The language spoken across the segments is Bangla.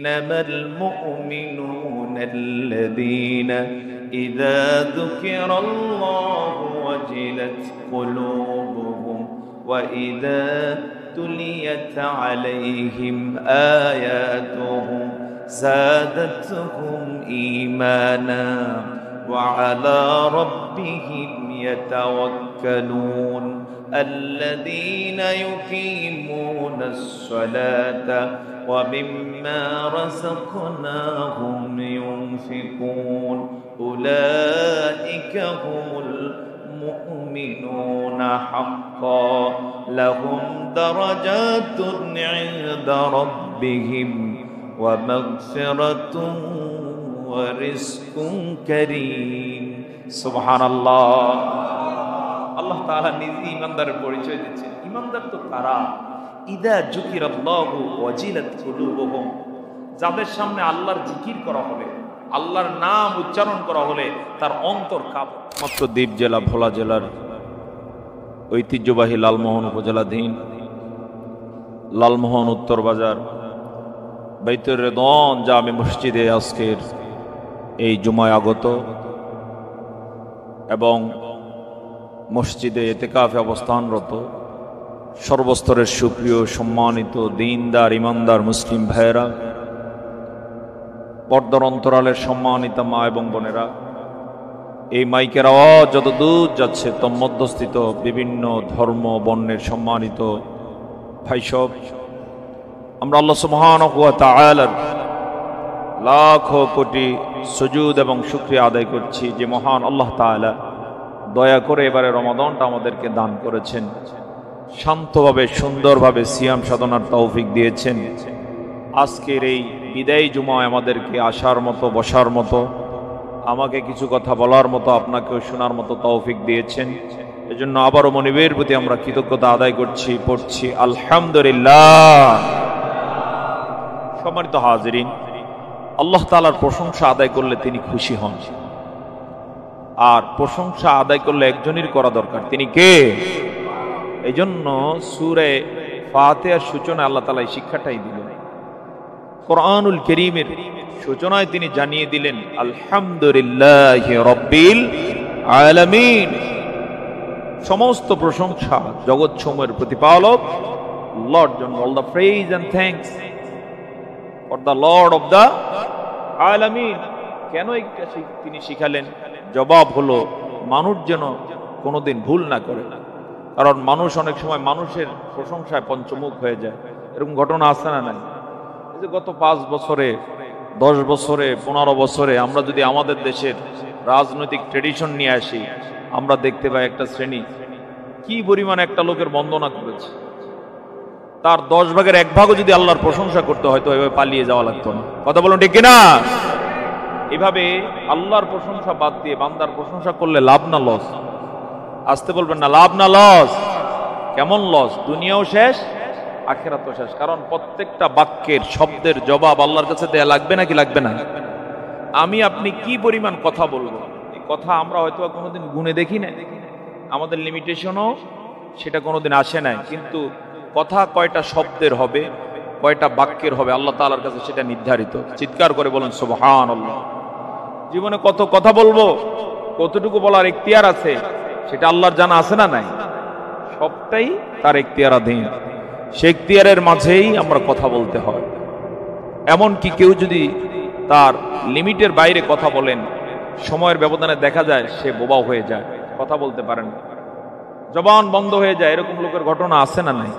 إنما المؤمنون الذين إذا ذكر الله وجلت قلوبهم وإذا تليت عليهم آياته زادتهم إيمانا وعلى ربهم يتوكلون الذين يقيمون الصلاة ومما رزقناهم ينفقون أولئك هم المؤمنون حقا لهم درجات عند ربهم ومغفرة ورزق كريم سبحان الله আল্লাহ তাআলা নিজে ঈমানদারের পরিচয় দিচ্ছেন। ঈমানদার তো তারা ইদা যুকিরাল্লাহু ওয়াজিলাত কুলুবুহুম, যাদের সামনে আল্লাহর জিকির করা হবে, আল্লাহর নাম উচ্চারণ করা হলে তার অন্তর কাঁপে। মাত্র দ্বীপ জেলা ভোলা জেলার ঐতিহ্যবাহী লালমোহন উপজেলাধীন লালমোহন উত্তর বাজার বাইতুর রেদওয়ান জামে মসজিদে আজকের এই জুমায় আগত এবং মসজিদে ইতিকাফে অবস্থানরত সর্বস্তরের সুপ্রিয় সম্মানিত দ্বীনদার ইমানদার মুসলিম ভাইয়েরা, পর্দার অন্তরালের সম্মানিত মা এবং বোনেরা, এই মাইকের আওয়াজ যত দূর যাচ্ছে তন্মধ্যস্থিত বিভিন্ন ধর্ম বর্ণের সম্মানিত ভাইসব, আমরা আল্লাহ সুবহানাহু ওয়া তাআলার লাখ কোটি সুজুদ এবং শুকরিয়া আদায় করছি যে মহান আল্লাহ তাআলা দয়া করে এবারে রমাদানটা আমাদেরকে দান করেছেন, শান্তভাবে সুন্দরভাবে সিয়াম সাধনার তৌফিক দিয়েছেন। আজকের এই বিদায়ী জুমায় আমাদেরকে আসার মতো, বসার মতো, আমাকে কিছু কথা বলার মতো, আপনাকেও শোনার মতো তৌফিক দিয়েছেন। এজন্য আবারও মনিবের প্রতি আমরা কৃতজ্ঞতা আদায় করছি, পড়ছি আলহামদুলিল্লাহ। সম্মানিত হাজিরিন, আল্লাহ তাআলার প্রশংসা আদায় করলে তিনি খুশি হন, আর প্রশংসা আদায় করলে একজনের করা দরকার, তিনি কে? এই জন্য সূরা ফাতিহার সূচনায় আল্লাহ তাআলা এই শিক্ষাটাই দিলেন। কোরআনুল কারীমের সূচনায় তিনি জানিয়ে দিলেন আলহামদুলিল্লাহি রাব্বিল আলামিন, সমস্ত প্রশংসা জগৎসমূহের প্রতিপালক আল্লাহর জন্য। All the praise and thanks for the Lord of the আলামিন। কেন এটা তিনি শিখালেন? জবাব হলো মানুষ যেন কোনোদিন ভুল না করে, কারণ মানুষ অনেক সময় মানুষের প্রশংসায় পঞ্চমুখ হয়ে যায়। এরকম ঘটনা আছে না নাই? এই যে গত 5 বছরে, 10 বছরে, 15 বছরে আমরা যদি আমাদের দেশের রাজনৈতিক ট্রেডিশন নিয়ে আসি, আমরা দেখতে পাই একটা শ্রেণী কি পরিমাণ একটা লোকের বন্দনা করেছে, তার 10 ভাগের 1 ভাগও যদি আল্লাহর প্রশংসা করতে হয় তো এভাবে পালিয়ে যাওয়া লাগতো না। কথা বলুন ঠিক কিনা? এভাবে আল্লাহর প্রশংসা বাদ দিয়ে বান্দার প্রশংসা করলে লাভ না লস? আসতে বলবেন না, লাভ না লস? কেমন লস? দুনিয়াও শেষ, আখিরাতও শেষ। কারণ প্রত্যেকটা বাক্যের শব্দের জবাব আল্লাহর কাছে দেয়া লাগবে নাকি লাগবে না? আমি আপনি কি পরিমাণ কথা বলবো, এই কথা আমরা হয়তো কোনোদিন গুণে দেখি না, আমাদের লিমিটেশনও সেটা কোনোদিন আসে নাই, কিন্তু কথা কয়টা শব্দের হবে, কয়টা বাক্যের হবে আল্লাহ তাআলার কাছে সেটা নির্ধারিত। চিৎকার করে বলেন সুবহানাল্লাহ। জীবনে কত কথা বলবো, কতটুকু বলার ইখতিয়ার আছে সেটা আল্লাহর জানা আছে না নাই? সবটাই তার ইখতিয়ারাধীন। সেই ইখতিয়ারের মাঝেই আমরা কথা বলতে হয়। এমন কি কেউ যদি তার লিমিটের বাইরে কথা বলেন, সময়ের ব্যবধানে দেখা যায় সে বোবা হয়ে যায়, কথা বলতে পারেন না, জবান বন্ধ হয়ে যায়। এরকম লোকের ঘটনা আছে না নাই?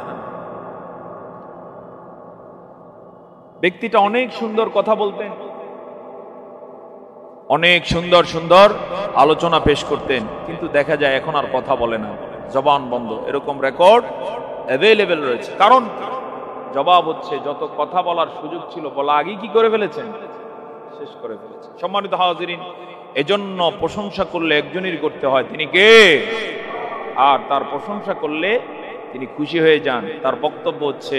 ব্যক্তিটা অনেক সুন্দর কথা বলতেন, অনেক সুন্দর সুন্দর আলোচনা পেশ করতেন, কিন্তু দেখা যায় এখন আর কথা বলে না, জবান বন্ধ। এরকম রেকর্ড অ্যাভেলেবেল রয়েছে। কারণ জবাব হচ্ছে যত কথা বলার সুযোগ ছিল বলা আগেই কি করে ফেলেছেন? শেষ করে ফেলেছেন। সম্মানিত হাজিরিন, এজন্য প্রশংসা করলে একজনেরই করতে হয়, তিনি কে? আর তার প্রশংসা করলে তিনি খুশি হয়ে যান। তার বক্তব্য হচ্ছে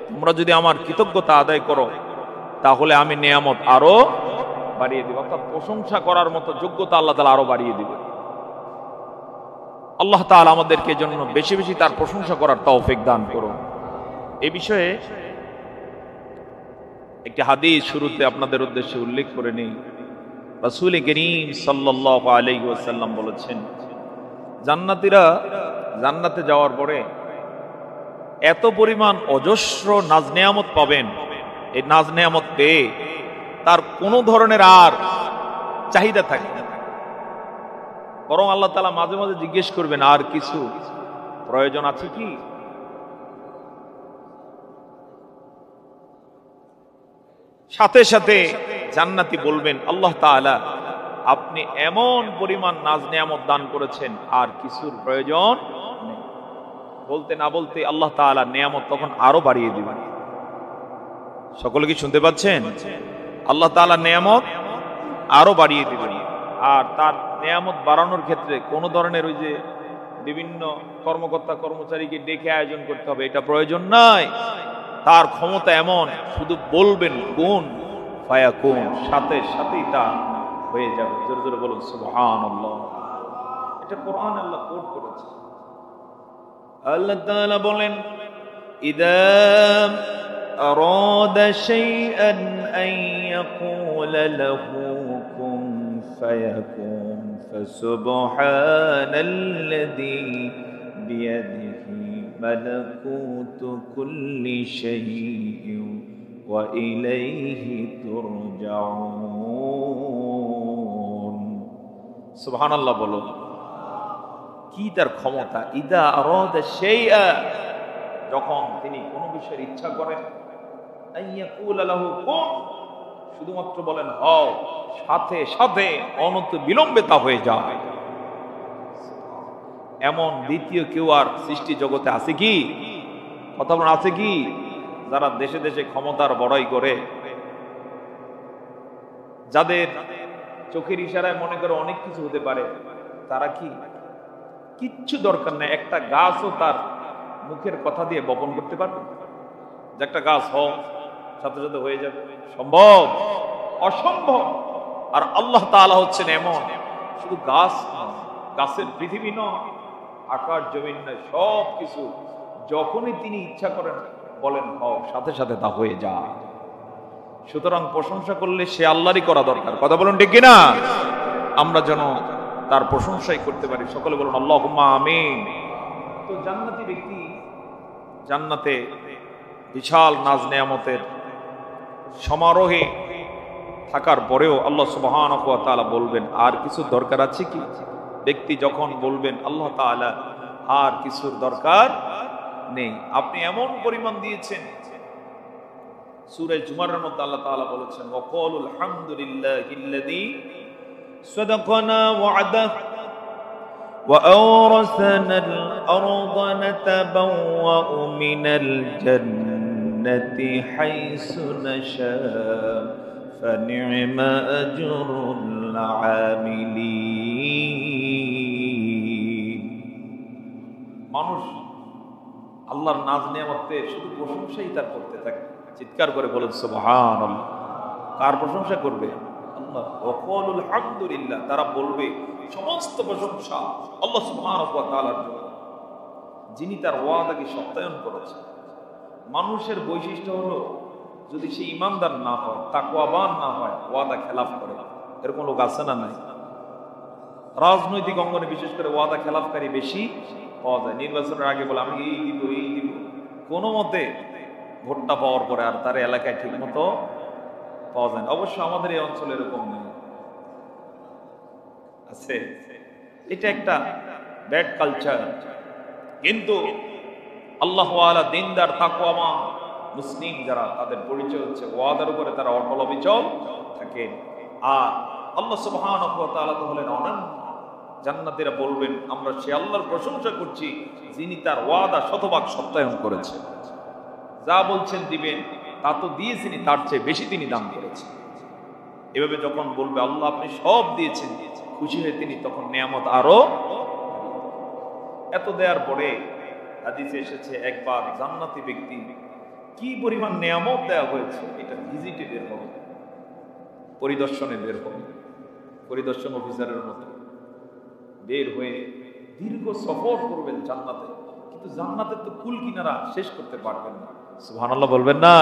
তোমরা যদি আমার কৃতজ্ঞতা আদায় করো তাহলে আমি নিয়ামত আরো বাড়িয়ে দিব। অর্থাৎ প্রশংসা করার মতো যোগ্যতা আল্লাহ তাআলা আরো বাড়িয়ে দিবে। আল্লাহ তাআলা আমাদেরকে জন্য বেশি বেশি তার প্রশংসা করার তৌফিক দান করুন। এই বিষয়ে একটি হাদিস শুরুতে আপনাদের উদ্দেশ্যে উল্লেখ করে নেই। রাসূল করিম সাল্লাল্লাহু আলাইহি ওয়াসাল্লাম বলেছেন, জান্নাতীরা জান্নাতে যাওয়ার পরে এত পরিমাণ অজস্র নাজ নেয়ামত পাবেন, এই নাজ নেয়ামত পেয়ে তার কোনো ধরনের আর চাহিদা থাকবে না। বরং আল্লাহ তাআলা মাঝে মাঝে জিজ্ঞেস করবেন, আর কিছু প্রয়োজন আছে কি? সাথে সাথে জান্নাতি বলবেন, আল্লাহ তাআলা আপনি এমন পরিমাণ নাজ নেয়ামত দান করেছেন, আর কিছুর প্রয়োজন নেই। বলতে না বলতে আল্লাহ তাআলা নেয়ামত তখন আরো বাড়িয়ে দিবেন। সকলে কি শুনতে পাচ্ছেন? আল্লাহ তাআলা নেয়ামত আরো বাড়িয়ে দিবেন। আর তার নেয়ামত বাড়ানোর ক্ষেত্রে কোন ধরনের ওই যে বিভিন্ন কর্মকর্তা কর্মচারীকে ডেকে আয়োজন করতে হবে, এটা প্রয়োজন নাই। তার ক্ষমতা এমন, শুধু বলবেন কুন ফায়াকুন, সাথে সাথেই তা হয়ে যাবে। জোরে জোরে বলুন সুবহানাল্লাহ। এটা কোরআন আল্লাহ কোট করেছে। আল্লাহ তাআলা বলেন, ইদা আরাদা শাইআন আন ইয়াকুলা লাহু কুন ফায়াকুন ফাসুবহানাল্লাযী বিয়াদিহি মালাকুতু কুল্লি শাইইন ওয়া ইলাইহি তুরজাউন। সুবহানাল্লাহ বলো। কি তার ক্ষমতা! ইদা আরাদা শাইআ, যখন তিনি কোনো বিষয়ের ইচ্ছা করেন, আইয়াকুলা লাহু কুন, শুধুমাত্র বলেন হও, সাথে সাথে অনন্ত বিলম্বে তা হয়ে যায়। এমন দ্বিতীয় কেউ আর সৃষ্টি জগতে আছে কি? কথা বলেন, আছে কি? যারা দেশে দেশে ক্ষমতার বড়াই করে, যাদের চোখের ইশারায় মনে করে অনেক কিছু হতে পারে, তারা কি কিচ্ছু দরকার নেই, একটা গাছও তার মুখের কথা দিয়ে বপন করতে পারবে? যে একটা গাছ হোক, সাথে সাথে হয়ে যাবে? সম্ভব? অসম্ভব। আর আল্লাহ তাআলা হচ্ছেন এমন, শুধু গাছ নয়, গাছের পৃথিবী নয়, আকাশ জমিন নয়, সব কিছু যখনই তিনি ইচ্ছা করেন বলেন হও, সাথে সাথে তা হয়ে যায়। সুতরাং প্রশংসা করলে সে আল্লাহরই করা দরকার। কথা বলুন ঠিক কিনা? আমরা যেন তার প্রশংসাই করতে পারি। সকলে বলুন আল্লাহুম্মা আমিন। তো জান্নাতি ব্যক্তি জান্নাতে বিশাল নাজ নেয়ামতের সমারোহে থাকার পরেও আল্লাহ সুবহানাহু ওয়া তাআলা বলবেন, আর কিছু দরকার আছে কি? ব্যক্তি যখন বলবেন আল্লাহ তাআলা আর কিছুর দরকার নেই, আপনি এমন পরিমাণ দিয়েছেন। সূরা জুমারের মধ্যে আল্লাহ তাআলা বলেছেন, ওয়া ক্বালুল হামদুলিল্লাহিল্লাযী সাদাকানা ওয়া'দাহু ওয়া আওরাসানাল আরদা নাতাবাওয়া'ু মিনাল জান্নাতি হাইসু নাশা ফানি'মা আজরুল আমিলিন। মানুষ আল্লাহর নাজ নেয়ামতে শুধু প্রশংসাই তার করতে থাকে। চিৎকার করে বলেন সুবহানাল্লাহ। কার প্রশংসা করবে? আল্লাহ। ওয়া ক্বালুল হামদুলিল্লাহ, তারা বলবে সমস্ত প্রশংসা আল্লাহ সুবহানাহু ওয়া তাআলার জন্য, যিনি তার ওয়াদাকে সত্যায়ন করেছেন। মানুষের বৈশিষ্ট্য হলো, যদি সে ঈমানদার না হয়, তাকওয়াবান না হয়, ওয়াদা খেলাফ করে। এরকম লোক আছে না নাই? রাজনৈতিক অঙ্গনে বিশেষ করে ওয়াদা খেলাফকারী বেশি পাওয়া যায়। নির্বাচনের আগে বলে আমি এই দিব এই দিব, কোনো মতে ভোটটা পাওয়ার পরে আর তার এলাকায় ঠিক মতো পাওয়া যায় না। অবশ্য আমাদের এই অঞ্চলে এরকম নেই, আছে। এটা একটা ব্যাড কালচার। কিন্তু আল্লাহ ওয়ালা দিনদার তাকওয়াবান মুসলিম যারা, তাদের পরিচয় হচ্ছে ওয়াদার উপরে তারা অটল অবিচল থাকে। আর আল্লাহ সুবহানাহু ওয়া তাআলা তো হলেন অনন্য। জান্নাতীরা বলবেন, আমরা সে আল্লাহর প্রশংসা করছি যিনি তার ওয়াদা শতভাগ সত্যায়ন করেছেন। যা বলছেন দিবেন তা তো দিয়েছেন, তার চেয়ে বেশি তিনি দান করেছেন। এভাবে যখন বলবে আল্লাহ আপনি সব দিয়েছেন, খুশি হয়ে তিনি তখন নিয়ামত আরো এত দেওয়ার পরে হাদিসে এসেছে, একবার জান্নাতি ব্যক্তি কি পরিমাণ নিয়ামত দেওয়া হয়েছে এটা ভিজিটে বের হবে, পরিদর্শনে বের হবে, পরিদর্শন অফিসারের মতো বের হয়ে দীর্ঘ সফর করবেন জান্নাতে। কিন্তু জান্নাতের তো কুল কিনারা শেষ করতে পারবেন না। সুবহানাল্লাহ বলবেন না?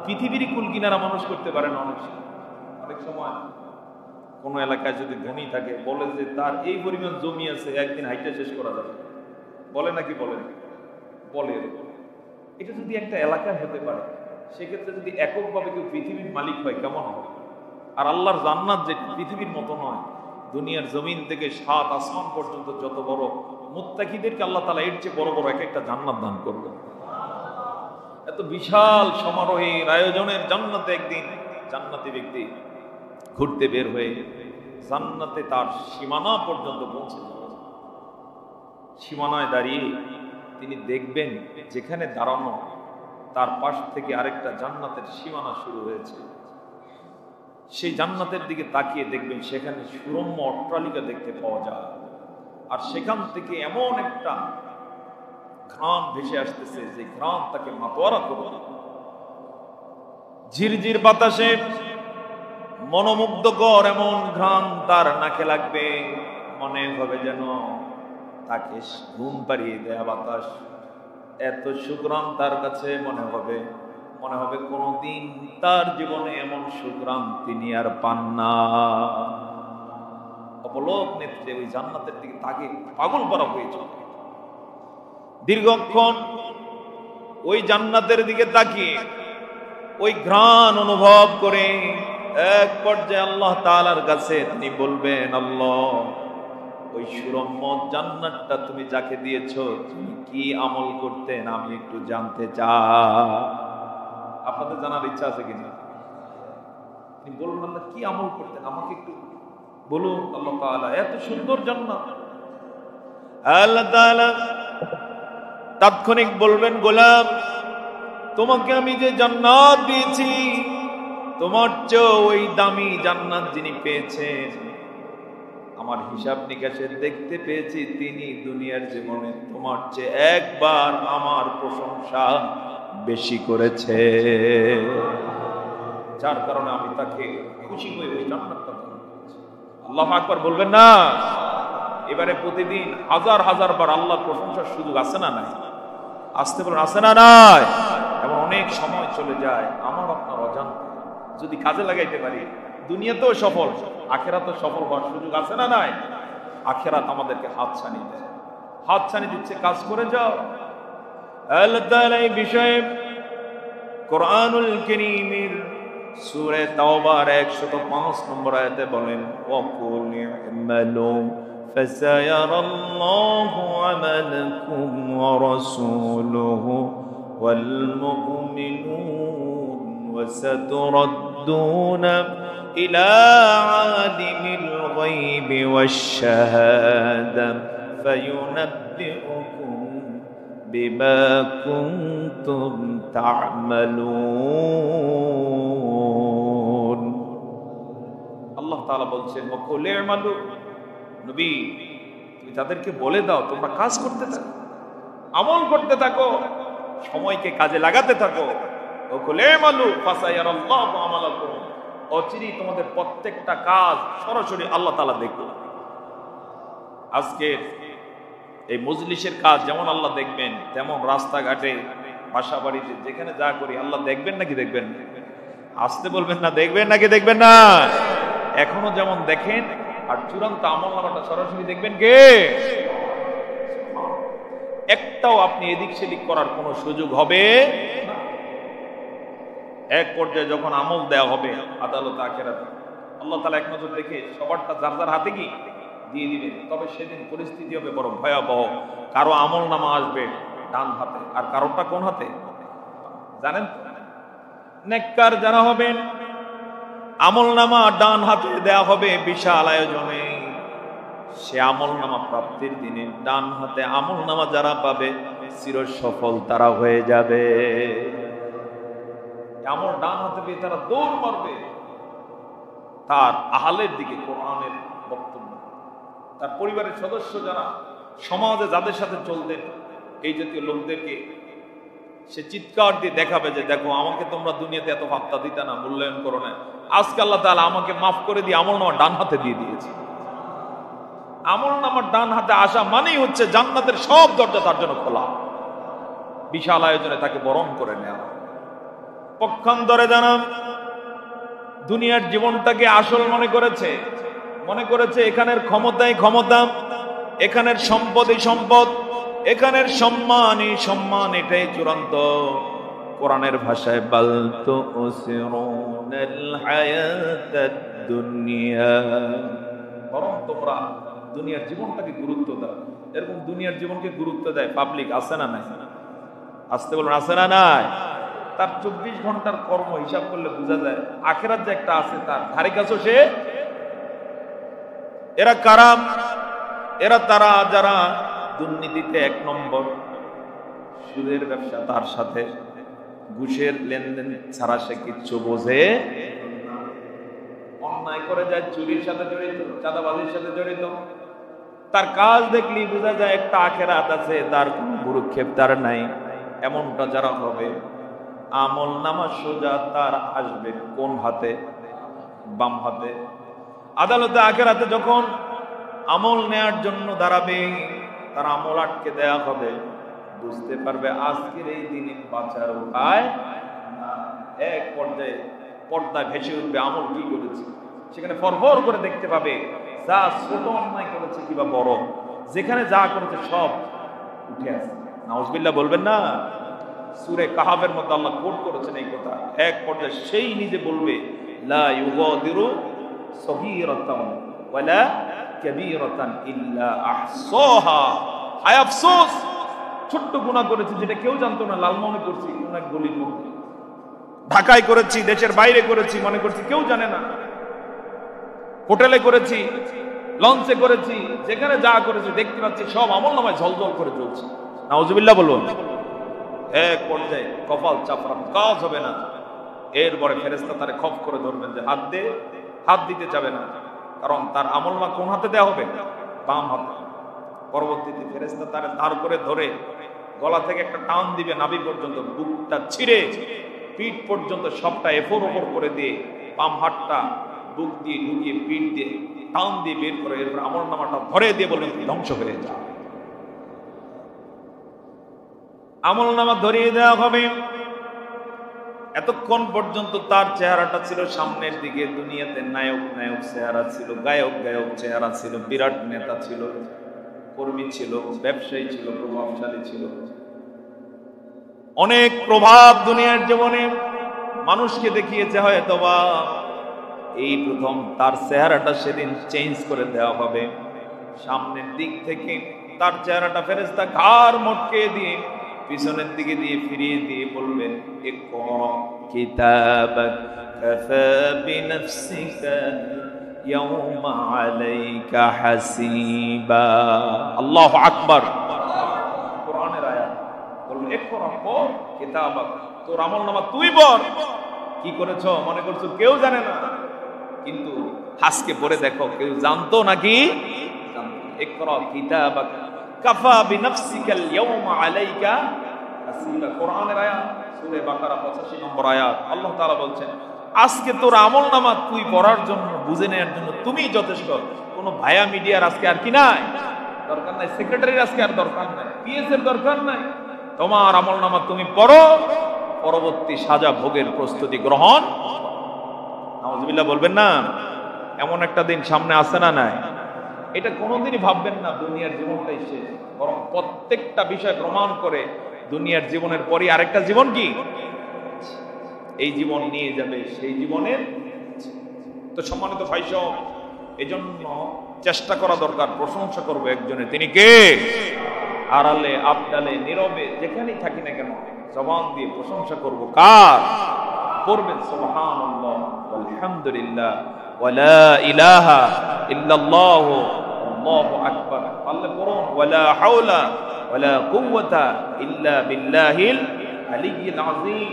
পৃথিবীর কুল কিনারা মানুষ করতে পারে না। অনেক সময় কোন এলাকায় যদি ধনী থাকে বলে যে তার এই পরিমাণ জমি আছে একদিন হাইটে শেষ করা যাবে, বলে নাকি বলে এটা যদি একটা এলাকায় হতে পারে, সেক্ষেত্রে যদি এককভাবে কেউ পৃথিবীর মালিক হয় কেমন হবে? আর আল্লাহর জান্নাত যে পৃথিবীর মতো নয়, দুনিয়ার জমিন থেকে 7 আসমান পর্যন্ত যত বড়, মুত্তাকিদেরকে আল্লাহ তাআলা এর চেয়ে বড় বড় এক একটা জান্নাত দান করবে। এত বিশাল সমারোহের আয়োজনের জান্নাতে একদিন জান্নাতি ব্যক্তি ঘুরতে বের হয়ে জান্নাতে তার সীমানা পর্যন্ত পৌঁছে যাবে। সীমানায় দাঁড়িয়ে তিনি দেখবেন যেখানে দাঁড়ানো তার পাশ থেকে আরেকটা জান্নাতের সীমানা শুরু হয়েছে। সেই জান্নাতের দিকে তাকিয়ে দেখবেন সেখানে সুরম্য অট্টালিকা দেখতে পাওয়া যায়, আর সেখান থেকে এমন একটা ঘ্রাণ ভেসে আসতেছে যে ঘ্রাণ তাকে মাতোয়ারা করবে। ঝিরঝির বাতাসে মনোমুগ্ধকর এমন ঘ্রাণ তার নাকে লাগবে, মনে হবে যেন তাকে ঘুম পাড়িয়ে দেয়া বাতাস। এত সুগ্রাম তার কাছে মনে হবে কোনদিন তার জীবনে এমন সুগ্রাম তিনি আর পান না। অপলক নেত্রে ওই জান্নাতের দিকে তাকে পাগল করা হয়েছিল। দীর্ঘক্ষণ ওই জান্নাতের দিকে তাকিয়ে ওই ঘ্রাণ অনুভব করে এক পর্যায়ে আল্লাহ তাআলার কাছে তিনি বলবেন, আল্লাহ, ওই সুরম্য জান্নাতটা তুমি যাকে দিয়েছো তুমি কি আমল করতেন আমি একটু জানতে চাই। আপনাদের জানার ইচ্ছা আছে কিনা? তিনি বলবেন, আল্লাহ কি আমল করতেন আমাকে একটু বলুন। আল্লাহ তাআলা এত সুন্দর জান্নাত, আল্লাহ তাআলা তাৎক্ষণিক বলবেন, গোলাম, তোমাকে আমি যে জান্নাত দিয়েছি তোমার চেয়ে ওই দামি জান্নাত যিনি পেয়েছেন, আমার হিসাব নিকাশে দেখতে পেয়েছি তিনি দুনিয়ার জীবনে তোমার চেয়ে একবার আমার প্রশংসা বেশি করেছে, যার কারণে আমি তাকে খুশি হয়ে ওই জান্নাতটা দিয়েছি। আল্লাহু আকবার বলবেন না? এবারে প্রতিদিন হাজার হাজার বার আল্লাহর প্রশংসার সুযোগ আছে না নাই? আসতে বলেন, আছে না নাই? এমন অনেক সময় চলে যায় আমার আপনার অজান্তে, যদি কাজে লাগাইতে পারি দুনিয়াতেও সফল, আখিরাতেও সফল হওয়ার সুযোগ আছে না নাই? আখিরাত আমাদেরকে হাতছানি দেয়, হাতছানি দিচ্ছে, কাজ করে যাও। আল্লাহ তাআলা এই বিষয়ে কোরআনুল কারীমের সূরা তাওবার 105 নম্বর আয়াতে বলেন, ওয়াকুল ইমালু ফাসায়ারাল্লাহু আমালাকুম ওয়া রাসূলুহু ওয়াল মুমিনুন ওয়া সাতুরাদ্দুনা ইলা আলিমিল গায়বি ওয়াশ শাহাদা ফায়ুনাব্বিউকুম বিমা কুনতুম তা'মালুন। আল্লাহ তাআলা বলছেন, ওয়াকুল ইমালু, নবী তুমি তাদেরকে বলে দাও তোমরা কাজ করতে থাকো, আমল করতে থাকো, সময়কে কাজে লাগাতে থাকো। ওয়াকুল ইমালু ফাসায়ারাল্লাহু আমালাকুম, অচিরেই তোমাদের প্রত্যেকটা কাজ সরাসরি আল্লাহ তাআলা দেখবে। আজকে এই মজলিসের কাজ যেমন আল্লাহ দেখবেন, তেমন রাস্তাঘাটে বাসা বাড়িতে যেখানে যা করি আল্লাহ দেখবেন নাকি দেখবেন? আসতে বলবেন না, দেখবেন নাকি দেখবেন না? এখনো যেমন দেখেন, আর চূড়ান্ত আমলনামাটা সরাসরি দেখবেন কে? একটাও আপনি এদিক সেদিক করার কোনো সুযোগ হবে না। এক পর্যায়ে যখন আমল দেয়া হবে আদালত আখিরাতে, আল্লাহ তাআলা এক নজর দেখে সবারটা যার যার হাতে কি দিয়ে দিবেন। তবে সেদিন পরিস্থিতি হবে বড় ভয়াবহ। কারো আমল নামা আসবে ডান হাতে, আর কারোটা কোন হাতে জানেন? নেককার যারা হবেন আমল নামা ডান হাতে দেয়া হবে বিশাল আয়োজনে। সে আমল নামা প্রাপ্তির দিনে ডান হাতে আমল নামা যারা পাবে চির সফল তারা হয়ে যাবে। আমল ডান হাতে পেয়ে তারা দৌড় মারবে তার আহালের দিকে, কোরআনের বক্তব্য, তার পরিবারের সদস্য যারা, সমাজে যাদের সাথে চলতেন এই জাতীয় লোকদেরকে সে চিৎকার দিয়ে দেখাবে যে দেখো আমাকে তোমরা দুনিয়াতে এত পাত্তা দিতে না, মূল্যায়ন করো না, আজকে আল্লাহ তাআলা আমাকে মাফ করে দিয়ে আমল নামা ডান হাতে দিয়ে দিয়েছে। আমল নামা ডান হাতে আসা মানেই হচ্ছে জান্নাতের সব দরজা তার জন্য খোলা, বিশাল আয়োজনে তাকে বরণ করে নেওয়া। পক্ষান্তরে জানাম দুনিয়ার জীবনটাকে আসল মনে করেছে এখানের ক্ষমতাই ক্ষমতা, এখানের সম্পদই সম্পদ, এখানের সম্মান, এটাই চূড়ান্ত। কোরআনের ভাষায় বাল তুসিরুনাল হায়াতাদ দুনিয়া, বরং তোমরা দুনিয়ার জীবনটাকে গুরুত্ব দাও। এরকম দুনিয়ার জীবনকে গুরুত্ব দেয় পাবলিক আছে না নাই? আসতে বলুন, আছে না নাই? তার 24 ঘন্টার কর্ম হিসাব করলে বোঝা যায় আখেরাত যে একটা আছে তার ধারে কাছে সে। এরা কারাম, এরা তারা যারা দুর্নীতিতে 1 নম্বর, সুদের ব্যবসা তার সাথে, ঘুষের লেনদেন ছাড়া সে কিচ্ছু বোঝে, অন্যায় করে যায়, চুরির সাথে জড়িত, চাঁদাবাজির সাথে জড়িত। তার কাজ দেখলেই বোঝা যায় একটা আখেরাত আছে, তার কোনো গুরুক্ষেপ তার নাই। এমনটা যারা হবে, আমল নামা সোজা তার আসবে কোন হাতে? বাম হাতে। আদালতে আখেরাতে যখন আমল নেয়ার জন্য দাঁড়াবে, তার আমল আটকে দেয়া হবে, বুঝতে পারবে আজকের এই দিনে বাঁচার উপায় না। এক পর্যায়ে পর্দায় ভেসে উঠবে আমল কি করেছে, সেখানে ফরফর করে দেখতে পাবে যা ছোট অন্যায় করেছে কিংবা বড়, যেখানে যা করেছে সব উঠে আসে। নাউজুবিল্লাহ বলবেন না? সূরা কাহাফের মধ্যে আল্লাহ কোট করেছেন এই কথা। এক পর্যায়ে সেই নিজে বলবে লা ইউগাদিরু সগীরাতান ওয়ালা কাবীরাতান ইল্লা আহসাহা। হায় আফসোস, ছোট্ট গুনাহ করেছি যেটা কেউ জানতো না, লালমনে করছি কোন এক গলির মধ্যে, ঢাকায় করেছি, দেশের বাইরে করেছি, মনে করছি কেউ জানে না, হোটেলে করেছি, লঞ্চে করেছি, যেখানে যা করেছি দেখতে পাচ্ছি সব আমলনামায় ঝলঝল করে চলছে। নাউজুবিল্লাহ বলুন। এক পর্যায়ে কপাল চাপড়া, কাজ হবে না। এরপরে ফেরেশতা তারে খপ করে ধরবেন যে হাত দিতে যাবে না, কারণ তার আমলনামা কোন হাতে দেওয়া হবে? বাম হাতে। পরবর্তীতে ফেরেশতা তারে তার করে ধরে গলা থেকে একটা টান দিবে নাভি পর্যন্ত, বুকটা ছিঁড়ে পিঠ পর্যন্ত সবটা এফোর ওপর করে দিয়ে বাম হাতটা বুক দিয়ে ঢুকিয়ে পিঠ দিয়ে টান দিয়ে বের করে এরপর আমলনামাটা ধরে দিয়ে বলবেন ধ্বংস হয়ে যা। আমলনামা ধরিয়ে দেওয়া হবে। এতক্ষণ পর্যন্ত তার চেহারাটা ছিল সামনের দিকে, দুনিয়াতে নায়ক চেহারা ছিল, গায়ক চেহারা ছিল, বিরাট নেতা ছিল, কর্মী ছিল, ব্যবসায়ী ছিল, প্রভাবশালী ছিল, অনেক প্রভাব দুনিয়ার জীবনে মানুষকে দেখিয়েছে। হয়তোবা এই প্রথম তার চেহারাটা সেদিন চেঞ্জ করে দেওয়া হবে। সামনের দিক থেকে তার চেহারাটা ফেরেশতা ঘাড় মটকে দিয়ে পিছনের দিকে দিয়ে ফিরিয়ে দিয়ে বলবেন ইকরা কিতাবাক কাফা বিনফসিকা ইয়াওমা আলাইকা হাসিবা। আল্লাহু আকবার। কোরআনের আয়াত। বলবেন ইকরা কিতাবাক, তোর আমলনামা তুই পড়। কি করেছো মনে করছো কেউ জানে না, কিন্তু আজকে পড়ে দেখো কেউ জানতো নাকি? ইকরা কিতাবাক কাফা বিনফসিকা ইয়াওমা আলাইকা হাসিবা। কোরআনের আয়াত, সূরা বাকারা 85 নম্বর আয়াত। আল্লাহ তাআলা বলছেন আজকে তোর আমলনামা তুই পড়ার জন্য, বুঝে নেওয়ার জন্য তুমিই যথেষ্ট। কোনো ভায়া মিডিয়ার আজকে আর কি নাই, দরকার নাই, সেক্রেটারির আজকে আর দরকার নাই, পিএস এর দরকার নাই। তোমার আমলনামা তুমি পড়ো, পরবর্তী সাজা ভোগের প্রস্তুতি গ্রহণ। নাউজুবিল্লাহ বলবেন না? এমন একটা দিন সামনে আসে না নাই? এটা কোনোদিনই ভাববেন না দুনিয়ার জীবনটাই শেষ, বরং প্রত্যেকটা বিষয় প্রমাণ করে দুনিয়ার জীবনের পরই আরেকটা জীবন কি, এই জীবন নিয়ে যাবে সেই জীবনের। তো সম্মানিত ভাই সব, এজন্য চেষ্টা করা দরকার, প্রশংসা করবো একজনের। তিনি কে? আড়ালে আবডালে নীরবে যেখানেই থাকি না কেন জবান দিয়ে প্রশংসা করব। কার? করবেন সুবহানাল্লাহ আলহামদুলিল্লাহ ওয়ালা ইলাহা ইল্লাল্লাহ আল্লাহু আকবার। আল্লাহ করুন ওয়ালা হাওলা ওয়ালা কুওয়াতা ইল্লা বিল্লাহিল আলিয়্যিল আযীম।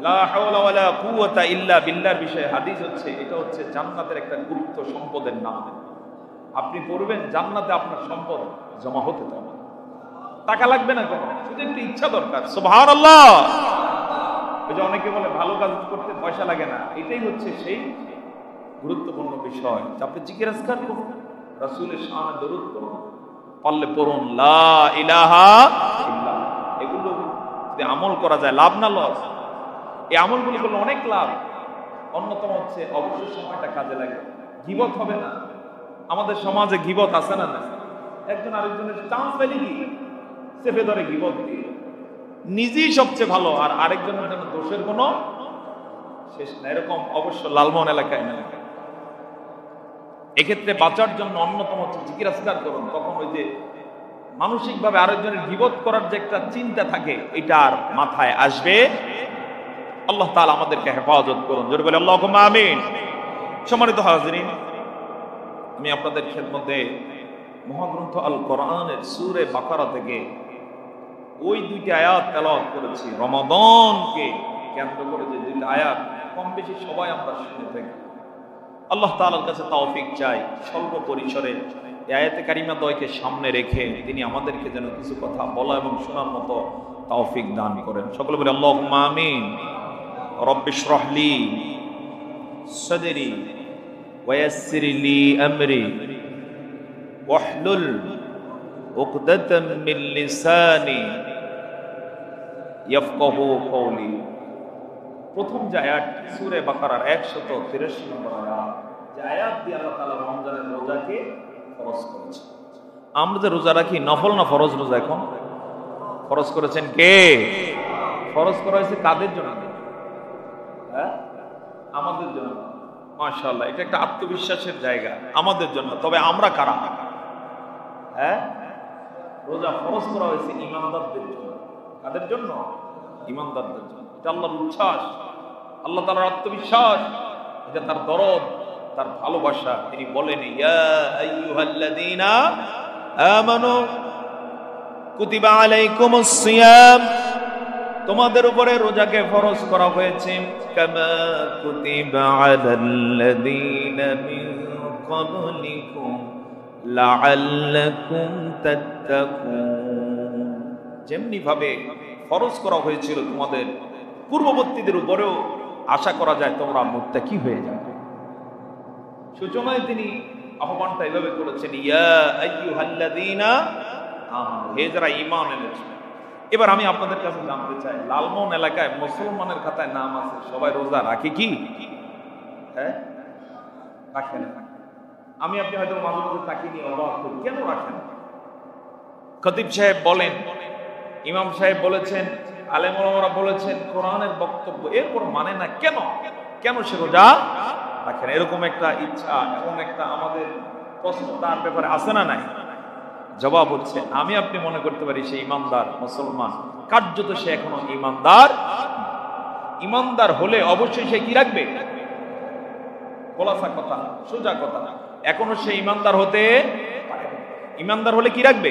লা হাওলা ওয়ালা কুওয়াতা ইল্লা বিল্লাহর বিষয়ে হাদিস হচ্ছে, এটা হচ্ছে জান্নাতের একটা গুপ্ত সম্পদের নাম। আপনি পড়বেন জান্নাতে আপনার সম্পদ জমা হতে থাকবে, টাকা লাগবে না কোনো, শুধু একটু ইচ্ছা দরকার। সুবহানাল্লাহ। ওই যে অনেকে বলে ভালো কাজ করতে পয়সা লাগে না, এটাই হচ্ছে সেই গুরুত্বপূর্ণ বিষয়। আপনি জিকির-আজকার করুন, রাসূলের শানে দরুদ করুন, পারলে পড়ুন লা ইলাহা ইল্লাল্লাহ। এগুলো যদি আমল করা যায় লাভ না লস? এই আমলগুলো করলে অনেক লাভ। অন্যতম হচ্ছে অবশ্যই সময়টা কাজে লাগে, গীবত হবে না। আমাদের সমাজে গীবত আছে না? না, একজন আরেকজনের চান্স পেলে কি চেপে ধরে গীবত দিয়ে, নিজেই সবচেয়ে ভালো আর আরেকজনের জন্য দোষের কোনো শেষ না। এরকম অবশ্য লালমোহন এলাকায় না। এক্ষেত্রে বাঁচার জন্য অন্যতম হচ্ছে জিকির আজকার করুন। তখন ওই যে মানসিক ভাবে আরেকজনের গীবত করার যে একটা চিন্তা থাকে, এটা আর মাথায় আসবে। আল্লাহ তাআলা আমাদেরকে হেফাজত করুন, জোরে বলে আল্লাহুম্মা আমিন। সম্মানিত হাজিরিন, আমি আপনাদের খেদমতে মহাগ্রন্থ আল কোরআনের সূরা বাকারা থেকে ওই দুইটি আয়াত তেলাওয়াত করেছি। রমাদানকে কেন্দ্র করে যে দুইটা আয়াত কম বেশি সবাই আমরা শুনে থাকি। আল্লাহ তাআলার কাছে তৌফিক চাই, স্বল্প পরিসরে এই আয়াতে কারিমা দ্বয়কে সামনে রেখে তিনি আমাদেরকে যেন কিছু কথা বলা এবং শোনার মতো তৌফিক দান করেন। সকলে বলে আল্লাহুম্মা আমিন। রব্বি ইশরাহ লি সাদরি ওয়া ইয়াসসির লি আমরি ওয়াহলুল উকদাতাম মিন লিসানি ইয়াফকাহু কওলি। প্রথম যে আয়াত সূরা বাকারার 183 নম্বর আয়াত, যে আয়াত দিয়ে আল্লাহ তাআলা রমজানের রোজাকে ফরজ করেছেন। আমরা যে রোজা রাখি নফল না ফরজ রোজা? এখন ফরজ করেছেন কে? ফরজ করা হয়েছে কাদের জন্য? হ্যাঁ, আমাদের জন্য। মাশাআল্লাহ, এটা একটা আত্মবিশ্বাসের জায়গা আমাদের জন্য। তবে আমরা কারা? হ্যাঁ, রোজা ফরজ করা হয়েছে ঈমানদারদের জন্য। কাদের জন্য? ঈমানদারদের জন্য। এটা আল্লাহর উচ্ছ্বাস, আল্লাহ তাআলার আত্মবিশ্বাস, এটা তার দরদ, তার ভালোবাসা। তিনি বলেন ইয়া আইয়ুহাল্লাযীনা আমানু কুতিবা আলাইকুমুস সিয়াম, তোমাদের উপরে রোজাকে ফরজ করা হয়েছে কামা কুতিবা আলাল্লাযীনা মিন ক্বাবলিকুম লাআল্লাকুম তাত্তাকুন। যেমনি ভাবে ফরজ করা হয়েছিল তোমাদের পূর্ববর্তীদের উপরেও, আশা করা যায় তোমরা মুত্তাকি হয়ে যাবে। সূচনায় তিনি আহ্বানটা এভাবে করেছেন ইয়া আইয়ুহাল্লাযীনা আমানু, হে যারা ঈমান এনেছে। এবার আমি আপনাদের কাছে জানতে চাই, লালমোহন এলাকায় মুসলমানের খাতায় নাম আছে, সবাই রোজা রাখে কি? হ্যাঁ, রাখে না। আমি আপনি হয়তো মাঝে মাঝে তাকিয়ে নিয়ে অবাক হই, কেন রাখেন? খতিব সাহেব বলেন, ইমাম সাহেব বলেছেন, আলেম ওলামারা বলেছেন, কোরআনের বক্তব্য, এরপর মানে না কেন? কেন সে রোজা রাখে না? এরকম একটা ইচ্ছা, এমন একটা আমাদের প্রশ্ন তার ব্যাপারে আছে না নাই? জবাব হচ্ছে, আমি আপনি মনে করতে পারি সে ইমানদার মুসলমান, কার্যত সে এখনো ইমানদার। ইমানদার হলে অবশ্যই সে কি রাখবে? খোলাসা কথা, সোজা কথা, এখনো সে ইমানদার হতে পারে। ইমানদার হলে কি রাখবে?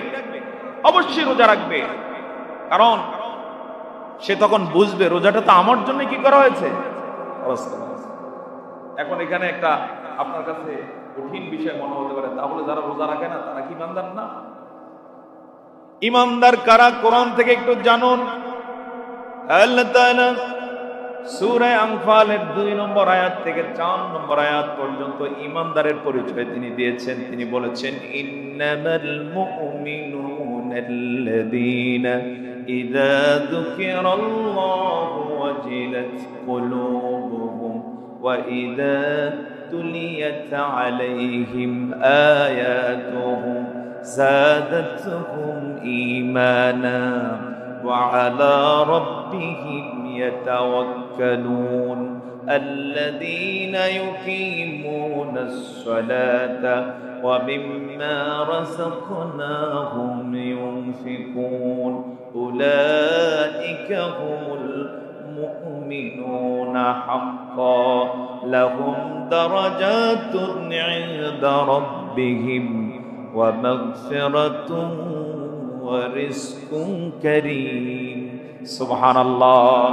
অবশ্যই রোজা রাখবে, কারণ সে তখন বুঝবে রোজাটা তো আমার জন্য কি করা হয়েছে, ফরজ করা হয়েছে। এখন এখানে একটা আপনার কাছে কঠিন বিষয় মনে হতে পারে, তাহলে যারা রোজা রাখে না তারা কি ইমানদার না? ইমানদার কারা? কোরআন থেকে একটু জানুন। আল্লাহ তাআলা সূরা আনফালের 2 নম্বর আয়াত থেকে 4 নম্বর আয়াত পর্যন্ত ইমানদারের পরিচয় তিনি দিয়েছেন। তিনি বলেছেন ইন্নামাল মুমিনুনাল্লাযীনা ইযা যুকিরাল্লাহু ওয়াজিলাত কুলুবুহুম ওয়া ইযা তুলিয়াত আলাইহিম আয়াতুহু زادتهم إيمانا وعلى ربهم يتوكلون الذين يقيمون الصلاة ومما رزقناهم ينفقون أولئك هم المؤمنون حقا لهم درجات عند ربهم ومغفرة ورزق كريم سبحان الله।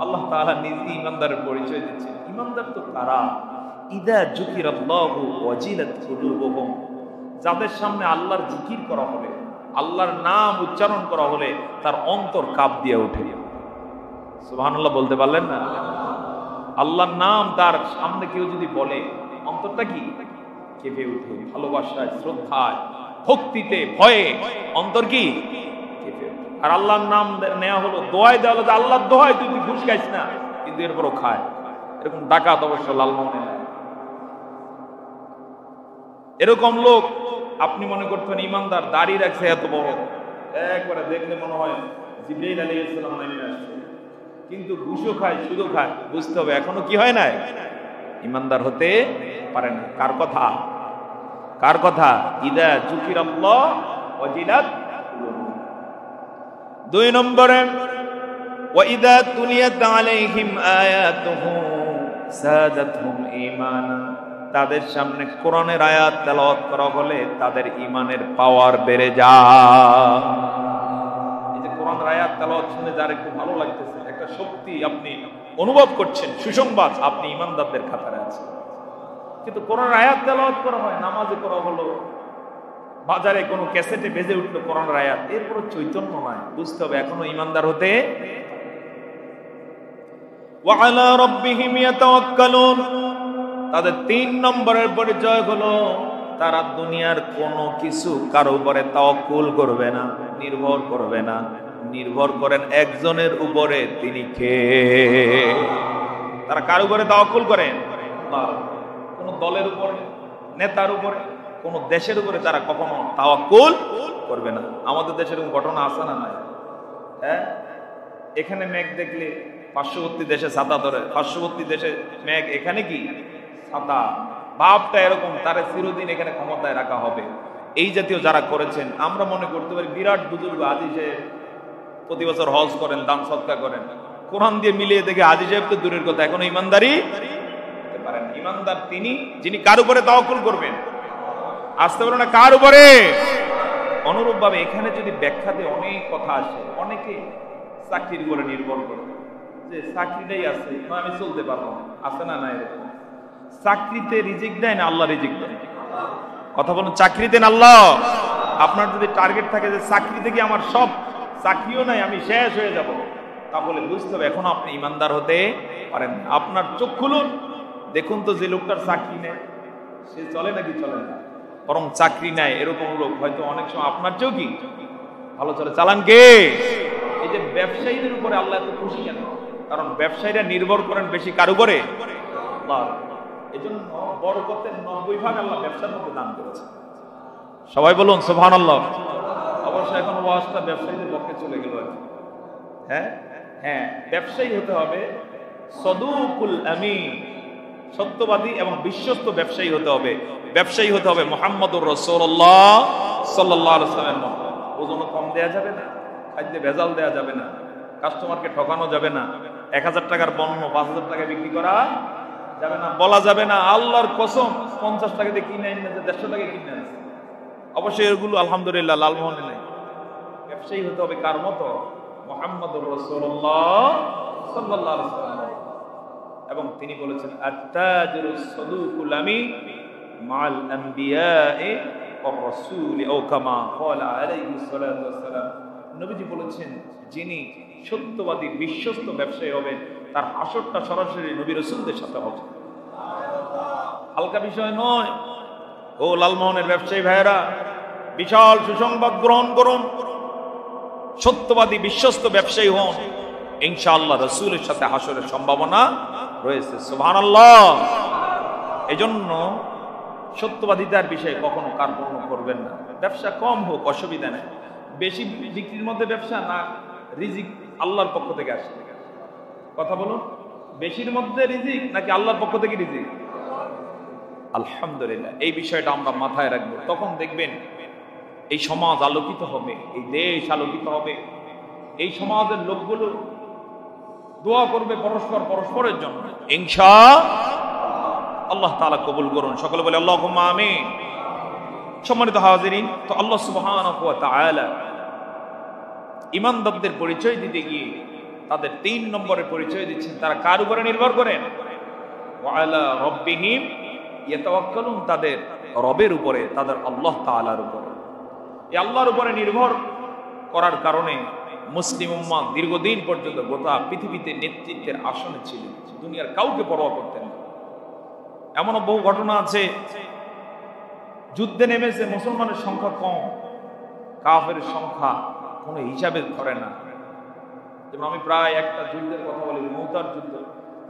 আল্লাহ তাআলা নিজে ইমানদারের পরিচয় দিচ্ছেন। ইমানদার তো কারা? ইযা যুকিরাল্লাহু ওয়াজিলাত কুলুবুহুম, যাদের সামনে আল্লাহর জিকির করা হবে, আল্লাহর নাম উচ্চারণ করা হলে তার অন্তর কাঁপ দিয়ে ওঠে। সুবহানাল্লাহ বলতে পারলেন না? আল্লাহর নাম তার সামনে কেউ যদি বলে, অন্তরটা কি কেঁপে উঠে, ভালোবাসায়, শ্রদ্ধায়, ভক্তিতে, ভয়ে অন্তর কি কেঁপে উঠে। আর আল্লাহর নাম নেওয়া হলো, দোয়াই দেওয়া হলো যে আল্লাহর দোহাই তুই ঘুষ খাইস না, কিন্তু এরপরও খায়। এরকম ডাকাত অবশ্য লালমোহনে নাই। এরকম লোক আপনি মনে করতেন ইমানদার, দাড়ি রাখছে এত বড়, একবারে দেখলে মনে হয় জিবরাইল আলাইহিস সালাম নামে আসছে, কিন্তু ঘুষও খায়, সুদও খায়। বুঝতে হবে এখনো কি হয় নাই, ইমানদার হতে পারে না। কার কথা? কার কথা? ইদা যুকিরাল্লাহ ওয়াজিলাত কুলুবুহুম। 2 নম্বরে ওয়া ইদা তুলিয়াত আলাইহিম আয়াতুহু সাদাতহুম ঈমানা, তাদের সামনে কোরআনের আয়াত তেলাওয়াত করা হলে তাদের ঈমানের পাওয়ার বেড়ে যায়। এই যে কোরআনের আয়াত তেলাওয়াত শুনে যার একটু ভালো লাগতেছে, একটা শক্তি আপনি অনুভব করছেন, সুসংবাদ, আপনি ঈমানদারদের কাতারে আছেন। কিন্তু কোরআনের আয়াত তেলাওয়াত করা হয়, নামাজে করা হলো, বাজারে কোনো ক্যাসেটে বেজে উঠলো কোরআনের আয়াত, এরপর চৈতন্য নয়। বুঝতে হবে এখনো ঈমানদার হতে। ওয়া আলা রাব্বিহিম ইয়াতাওয়াক্কালুন, তাদের 3 নম্বরের পরিচয় হলো তারা দুনিয়ার কোনো কিছু কারো উপরে তাওয়াক্কুল করবে না, নির্ভর করবে না। নির্ভর করেন একজনের উপরে, তিনি কে? তারা কার উপরে তাওয়াক্কুল করেন? কোন দলের উপরে, নেতার উপরে, কোন দেশের উপরে তারা কখনো তাওয়াক্কুল করবে না। আমাদের দেশের কোন ঘটনা আছে না নাই? হ্যাঁ, এখানে মেঘ দেখলে পার্শ্ববর্তী দেশে ছাতা ধরে, পার্শ্ববর্তী দেশে মেঘ, এখানে কি ছাতা। ভাবটা এরকম, তারা চিরদিন এখানে ক্ষমতায় রাখা হবে। এই জাতীয় যারা করেছেন, আমরা মনে করতে পারি বিরাট বুজুর্গ হাজী সাহেব প্রতি বছর হজ করেন, দান সদকা করেন, কোরআন দিয়ে মিলিয়ে দেখে হাজী সাহেব তো দূরের কথা, এখনো ইমানদারি হতে পারেন। ইমানদার তিনি যিনি কার উপরে তাওয়াক্কুল করবেন। আসতে পারো না কার উপরে। অনুরূপ ভাবে এখানে যদি ব্যাখ্যাতে অনেক কথা আসে, অনেকে চাকরির উপরে নির্ভর করে, যে চাকরিটাই আছে, আমি চলতে পারবো না, আছে না? না, এরকম চাকরিতে রিজিক দেয় না আল্লাহ রিজিক দেয়। কথা বলুন, চাকরিতে না আল্লাহ। আপনার যদি টার্গেট থাকে যে চাকরি থেকে আমার সব, চাকরিও নাই, আমি শেষ হয়ে যাব, তাহলে বুঝতে হবে এখনো আপনি ইমানদার হতে পারেন। আপনার চোখ খুলুন, দেখুন তো যে লোকটার চাকরি নেই সে চলে নাকি চলে না, বরং চাকরি নেয় এরকম লোক হয়তো অনেক সময় আপনার চেয়েও কি ভালো চলে। চালান কে? এই যে ব্যবসায়ীদের উপরে আল্লাহ এত খুশি কেন? কারণ ব্যবসায়ীরা নির্ভর করেন বেশি কার উপরে? আল্লাহ। এই জন্য বরকতের 90 ভাগ আল্লাহ ব্যবসার মধ্যে দান করেছে। সবাই বলুন সুবহানাল্লাহ। অবশ্য এখন ওয়াজটা ব্যবসায়ীদের পক্ষে চলে গেল। হ্যাঁ হ্যাঁ, ব্যবসায়ী হতে হবে সদুকুল আমিন, সত্যবাদী এবং বিশ্বস্ত ব্যবসায়ী হতে হবে। ব্যবসায়ী হতে হবে মুহাম্মদুর রাসূলুল্লাহ সাল্লাল্লাহু আলাইহি ওয়াসাল্লামের মতো। ওজন কম দেয়া যাবে না, খাদ্যে ভেজাল দেয়া যাবে না, কাস্টমারকে ঠকানো যাবে না, 1000 টাকার পণ্য 5000 টাকায় বিক্রি করা যাবে না, বলা যাবে না আল্লাহর কসম 50 টাকা দিয়ে কিনে এনে 150 টাকায় কিনে আনছে। অবশ্যই এগুলো আলহামদুলিল্লাহ লালমোহনে নাই। ব্যবসায়ী হতে হবে কার মতো? মুহাম্মদুর রাসূলুল্লাহ সাল্লাল্লাহু আলাইহি ওয়াসাল্লাম। এবং তিনি বলেছেন আত-তাজিরুস সাদুকুল আমিন মা'আল আম্বিয়া'i ওয়ার রাসূলি আও কামা ক্বালা আলাইহিস সালাতু ওয়াস সালাম। নবীজি বলেছেন যিনি সত্যবাদী বিশ্বস্ত ব্যবসায়ী হবেন তার হাসরটা সরাসরি নবী রাসূলদের সাথে হবে। হালকা বিষয় নয়। ও লালমোহনের ব্যবসায়ী ভাইয়েরা, বিশাল সুসংবাদ গ্রহণ করুন, সত্যবাদী বিশ্বস্ত ব্যবসায়ী হন, ইনশাআল্লাহ রাসূলের সাথে হাসরের সম্ভাবনা রয়েছে। সুবহানাল্লাহ। এজন্য সত্যবাদিতার বিষয়ে কখনো কার্পণ্য করবেন না। ব্যবসা কম হোক অসুবিধা নেই, বেশি বিক্রির মধ্যে ব্যবসা না, রিজিক আল্লাহর পক্ষ থেকে আসে। কথা বলুন, বেশির মধ্যে রিজিক নাকি আল্লাহর পক্ষ থেকে রিজিক? আলহামদুলিল্লাহ, এই বিষয়টা আমরা মাথায় রাখবো। তখন দেখবেন এই সমাজ আলোকিত হবে, এই দেশ আলোকিত হবে। এই সমাজের লোকগুলো দোয়া করবে পরস্পর পরস্পরের জন্য, ইনশাআল্লাহ। আল্লাহ তাআলা কবুল করুন, সকলে বলে আল্লাহুম্মা আমিন। সম্মানিত হাজিরিন, তো আল্লাহ সুবহানাহু ওয়া তাআলা ঈমানদারদের পরিচয় দিতে গিয়ে তাদের 3 নম্বরের পরিচয় দিচ্ছেন। তারা কার উপরে নির্ভর করেন? ওয়া আলা রাব্বিহিম ইয়াতাওয়াক্কালুন, তাদের রবের উপরে, তাদের আল্লাহ তাআলার উপরে। এই আল্লাহর উপরে নির্ভর করার কারণে মুসলিম উম্মাহ দীর্ঘদিন পর্যন্ত গোটা পৃথিবীতে নেতৃত্বের আসনে ছিলেন, দুনিয়ার কাউকে পরোয়া করতেন না। এমনও বহু ঘটনা আছে, যুদ্ধে নেমেছে মুসলমানের সংখ্যা কম, কাফের সংখ্যা কোনো হিসাবে ধরে না। যেমন আমি প্রায় একটা যুদ্ধের কথা বলি, মুতার যুদ্ধ,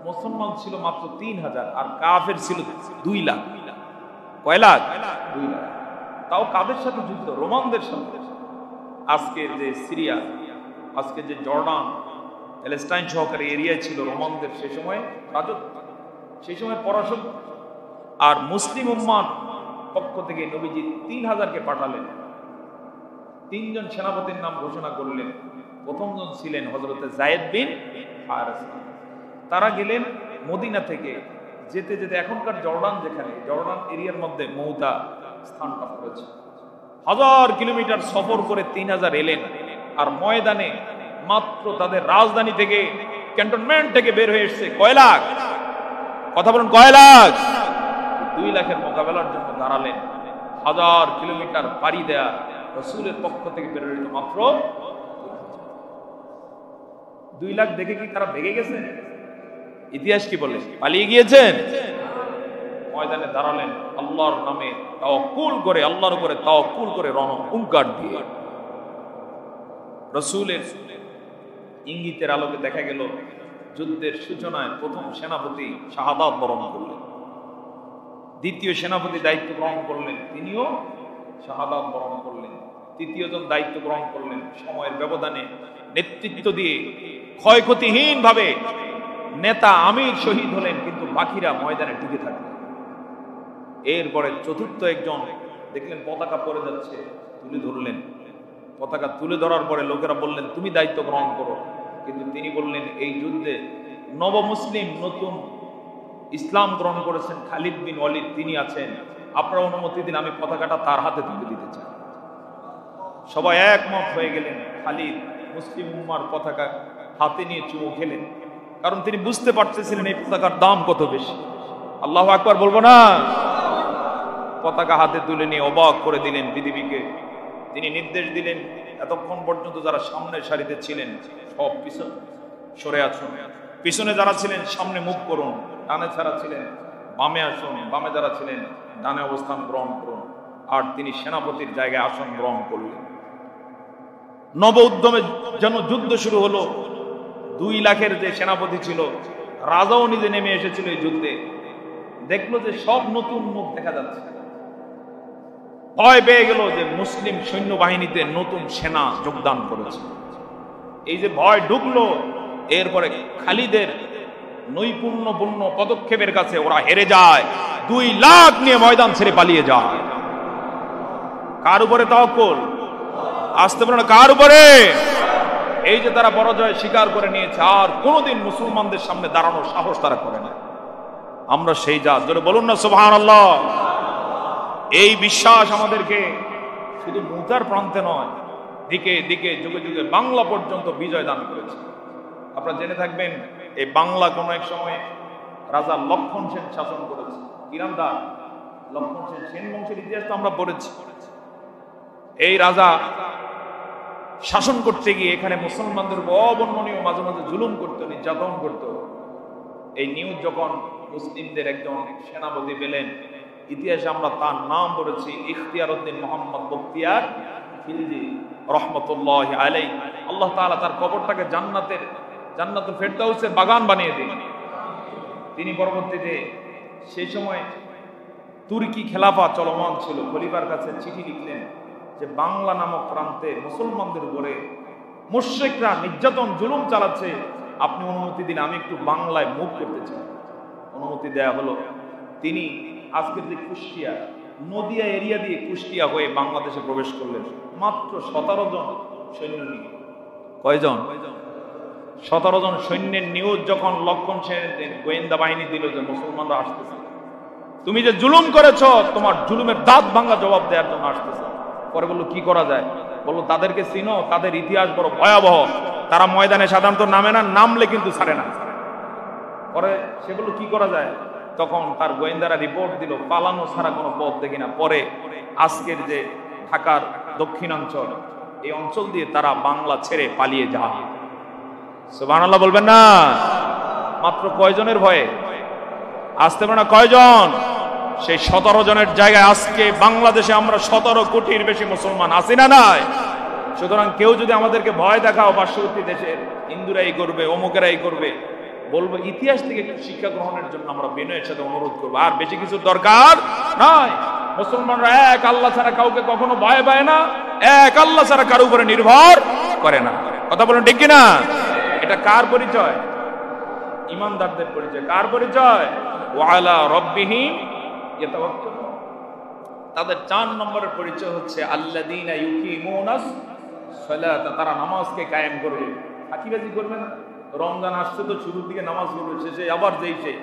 মুসলমান ছিল মাত্র 3000 আর কাফের ছিল 2 লাখ। কয় লাখ? 2 লাখ। তাও কাদের সাথে যুদ্ধ? রোমানদের সাথে। আজকের যে সিরিয়া, আজকে যে জর্ডান, প্যালেস্টাইন সহকারী এরিয়ায় ছিল রোমানদের সে সময় রাজত্ব, সেই সময় পরাশক্তি। আর মুসলিম উম্মার পক্ষ থেকে নবীজি 3000কে পাঠালেন। 3 জন সেনাপতির নাম ঘোষণা করলেন। প্রথমজন ছিলেন হযরতে যায়েদ বিন হারেস। তারা গেলেন মদিনা থেকে যেতে যেতে এখনকার জর্ডান, যেখানে জর্ডান এরিয়ার মধ্যে মৌতা স্থানটা পড়েছে, 1000 কিলোমিটার সফর করে 3000 এলেন। আর ময়দানে মাত্র তাদের রাজধানী থেকে, ক্যান্টনমেন্ট থেকে বের হয়ে এসছে কয় লাখ? কথা বলুন, কয় লাখ? 2 লাখের মোকাবেলার জন্য দাঁড়ালেন। 1000 কিলোমিটার পাড়ি দেয়া রাসূলের পক্ষ থেকে বের হইল মাত্র 2 লাখ। দেখে কি তারা ভেগে গেছেন? ইতিহাস কি বলে? পালিয়ে গিয়েছেন? ময়দানে দাঁড়ালেন আল্লাহর নামে তাওয়াক্কুল করে, আল্লাহর উপরে তাওয়াক্কুল করে, রণহুঙ্কার দিয়ে। রাসূলের ইঙ্গিতের আলোকে দেখা গেল যুদ্ধের সূচনায় প্রথম সেনাপতি শাহাদাত বরণ করলেন, দ্বিতীয় সেনাপতি দায়িত্ব গ্রহণ করলেন, তিনিও শাহাদাত বরণ করলেন, তৃতীয় জন দায়িত্ব গ্রহণ করলেন। সময়ের ব্যবধানে নেতৃত্ব দিয়ে ক্ষয়ক্ষতিহীন ভাবে নেতা আমির শহীদ হলেন, কিন্তু বাকিরা ময়দানে টিকে থাকলেন। এরপরে চতুর্থ একজন দেখলেন পতাকা পড়ে যাচ্ছে, তুলে ধরলেন। পতাকা তুলে ধরার পরে লোকেরা বললেন তুমি দায়িত্ব গ্রহণ করো, কিন্তু তিনি বললেন এই যুদ্ধে নবমুসলিম নতুন ইসলাম গ্রহণ করেছেন খালিদ বিন ওয়ালিদ, তিনি আছেন, আপনারা অনুমতি দিন আমি পতাকাটা তার হাতে তুলে দিতে চাই। সবাই একমত হয়ে গেলেন। খালিদ মুসলিম উম্মার পতাকা হাতে নিয়ে চুমু খেলেন, কারণ তিনি বুঝতে পারতেছিলেন এই পতাকার দাম কত বেশি। আল্লাহু আকবার বলবো না? পতাকা হাতে তুলে নিয়ে অবাক করে দিলেন পৃথিবীকে। তিনি নির্দেশ দিলেন এতক্ষণ পর্যন্ত যারা সামনের সারিতে ছিলেন সব পিছনে সরে আসুন, পিছনে যারা ছিলেন সামনে মুখ করুন, ডানে যারা ছিলেন বামে আসুন, বামে যারা ছিলেন ডানে অবস্থান গ্রহণ করুন। আর তিনি সেনাপতির জায়গায় আসন গ্রহণ করলেন। নব উদ্যমে যেন যুদ্ধ শুরু হলো। 2 লাখের যে সেনাপতি ছিল, রাজাও নিজে নেমে এসেছিল এই যুদ্ধে। দেখলো যে সব নতুন মুখ দেখা যাচ্ছে, ভয় পেয়ে গেল যে মুসলিম সৈন্যবাহিনীতে নতুন সেনা যোগদান করেছে। এই যে ভয় ঢুকলো, এরপরে খালিদের নৈপুণ্যপূর্ণ পদক্ষেপের কাছে ওরা হেরে যায়, 2 লাখ নিয়ে ময়দান ছেড়ে পালিয়ে যায়। কার উপরে তাওয়াক্কুল? আসতে পারে না, কার উপরে? এই যে তারা পরাজয় স্বীকার করে নিয়েছে, আর কোনোদিন মুসলমানদের সামনে দাঁড়ানোর সাহস তারা করে না। আমরা সেই জাত, জোরে বলুন না সুবহানাল্লাহ। এই বিশ্বাস আমাদেরকে শুধু মুতার প্রান্তে নয়, দিকে দিকে যুগে যুগে বাংলা পর্যন্ত বিজয় দান করেছে। আপনারা জেনে থাকবেন এই বাংলা কোন এক সময় রাজা লক্ষণ সেন শাসন করেছে। কি নাম তার? লক্ষণ সেন। সেন বংশের ইতিহাস তো আমরা পড়েছি। এই রাজা শাসন করতে গিয়ে এখানে মুসলমানদের উপর অবর্ণনীয় মাঝে মাঝে জুলুম করত, নির্যাতন করত। এই নিউজ যখন মুসলিমদের একজন সেনাপতি পেলেন, ইতিহাসে আমরা তার নাম পড়েছি, ইখতিয়ার উদ্দিন মোহাম্মদ বখতিয়ার খিলজি রহমতুল্লাহ আলাইহি। আল্লাহ তাআলা তার কবরটাকে জান্নাতুল ফেরদাউসের বাগান বানিয়ে দিন। তিনি পরবর্তীতে সেই সময় তুর্কি খেলাফা চলমান ছিল, খলিফার কাছে চিঠি লিখলেন যে বাংলা নামক প্রান্তে মুসলমানদের উপরে মুশরিকরা নির্যাতন জুলুম চালাচ্ছে, আপনি অনুমতি দিন আমি একটু বাংলায় মুভ করতে চাই। অনুমতি দেয়া হলো। তিনি আজকের যে কুষ্টিয়া, নদিয়া এরিয়া দিয়ে কুষ্টিয়া হয়ে বাংলাদেশে প্রবেশ করলেন মাত্র 17 জন সৈন্য নিয়ে। কয়জন? 17 জন সৈন্যের নিউজ যখন লক্ষণ সেনের গোয়েন্দা বাহিনী দিল যে মুসলমানরা আসতেছে, তুমি যে জুলুম করেছ তোমার জুলুমের দাঁত ভাঙা জবাব দেওয়ার জন্য আসতেছে। পরে বললো কি করা যায়? বললো তাদেরকে চিনো, তাদের ইতিহাস বড় ভয়াবহ, তারা ময়দানে সাধারণত নামে না, নামলে কিন্তু ছাড়ে না। পরে সেগুলো কি করা যায়? তখন তার গোয়েন্দারা রিপোর্ট দিল পালানো ছাড়া কোনো পথ দেখি না। পরে আজকের যে ঢাকার দক্ষিণাঞ্চল, এই অঞ্চল দিয়ে তারা বাংলা ছেড়ে পালিয়ে যায়। সুবহানাল্লাহ বলবেন না? মাত্র কয়জনের ভয়ে? আসতে পারে না, কয়জন? সেই 17 জনের জায়গায় আজকে বাংলাদেশে আমরা 17 কোটির বেশি মুসলমান আছি না নাই? সুতরাং কেউ যদি আমাদেরকে ভয় দেখাও, পার্শ্ববর্তী দেশের হিন্দুরা এই করবে, অমুকেরা এই করবে, বলবো ইতিহাস থেকে একটু শিক্ষা গ্রহণের জন্য আমরা বিনয়ের সাথে অনুরোধ করবো, আর বেশি কিছু দরকার নয়। মুসলমানরা এক আল্লাহ ছাড়া কাউকে কখনো ভয় পায় না, এক আল্লাহ ছাড়া কারো উপরে নির্ভর করে না। কথা বলেন ঠিক কিনা? এটা কার পরিচয়? ইমানদারদের পরিচয়। কার পরিচয়? ওয়ালা রব্বিহিম ইয়াতাওয়াক্কালুন। তাদের 4 নম্বরের পরিচয় হচ্ছে আল্লাযীনা ইউকিমুনাস সালাতা, তারা নামাজকে কায়েম করবে। ফাঁকিবাজি করবে না। রমজান আসছে তো শুরুর দিকে নামাজ পড়বে, শেষে আবার যেই সেই,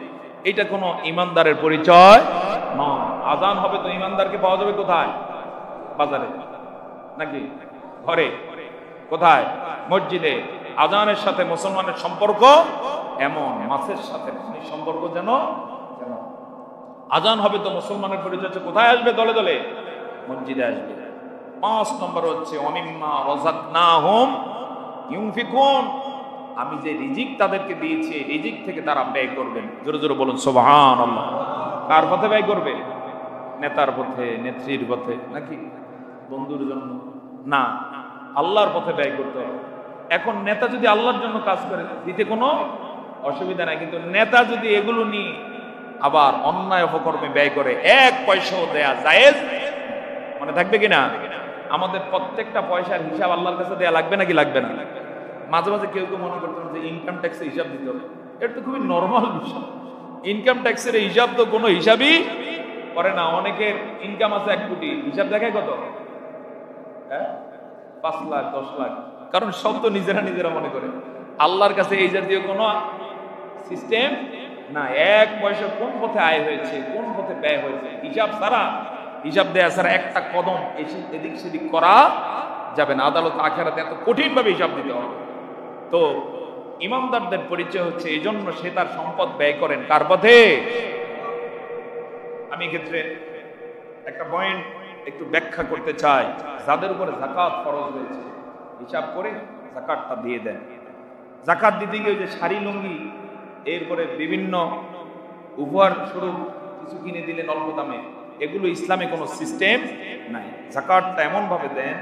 এটা কোনো ইমানদারের পরিচয় নয়। আজান হবে তো ইমানদারকে পাওয়া যাবে কোথায়? বাজারে নাকি ঘরে? কোথায়? মসজিদে। আজানের সাথে মুসলমানের সম্পর্ক এমন মাছের সাথে পানির সম্পর্ক যেন। আজান হবে তো মুসলমানের পরিচয় কোথায় আসবে? দলে দলে মসজিদে আসবে। 5 নম্বর হচ্ছে ওয়ামিম্মা রাযাকনাহুম ইউনফিকুন, আমি যে রিজিক তাদেরকে দিয়েছি রিজিক থেকে তারা ব্যয় করবেন। জোরে জোরে বলুন সুবহানাল্লাহ। কার পথে ব্যয় করবে? নেতার পথে, নেত্রীর পথে, নাকি বন্ধুর জন্য? না, আল্লাহর পথে ব্যয় করতে হবে। এখন নেতা যদি আল্লাহর জন্য কাজ করে দিতে কোনো অসুবিধা নাই, কিন্তু নেতা যদি এগুলো নিয়ে আবার অন্যায় অপকর্মে ব্যয় করে 1 পয়সাও দেয়া জায়েজ মনে থাকবে কিনা? আমাদের প্রত্যেকটা পয়সার হিসাব আল্লাহর কাছে দেয়া লাগবে নাকি লাগবে না? মাঝে মাঝে কেউ কেউ মনে করতেন যে ইনকাম ট্যাক্সের হিসাব দিতে হবে। এটা তো খুবই নর্মাল বিষয়। ইনকাম ট্যাক্সের হিসাব তো কোনো হিসাবই করে না। অনেকের ইনকাম আছে 1 কোটি, হিসাব দেখায় কত? 5 লাখ 10 লাখ। কারণ সব তো নিজেরা নিজেরা মনে করে। আল্লাহর কাছে এই জাতীয় কোনো সিস্টেম না। 1 পয়সা কোন পথে আয় হয়েছে, কোন পথে ব্যয় হয়েছে, হিসাব ছাড়া, হিসাব দেয়া ছাড়া একটা কদম এদিক সেদিক করা যাবে না। আদালত আখিরাতে এত কঠিন ভাবে হিসাব দিতে হবে। তো ইমানদারদের পরিচয় হচ্ছে এই জন্য সে তার সম্পদ ব্যয় করেন কার পথে? আমি ক্ষেত্রে একটা পয়েন্ট একটু ব্যাখ্যা করতে চাই। যাদের উপরে যাকাত ফরজ হয়েছে হিসাব করে যাকাতটা দিয়ে দেন। যাকাত দিতে গিয়ে যে শাড়ি লুঙ্গি, এরপরে বিভিন্ন উপহার স্বরূপ কিছু কিনে দিলেন অল্প দামে, এগুলো ইসলামে কোনো সিস্টেম নাই। যাকাতটা এমন ভাবে দেন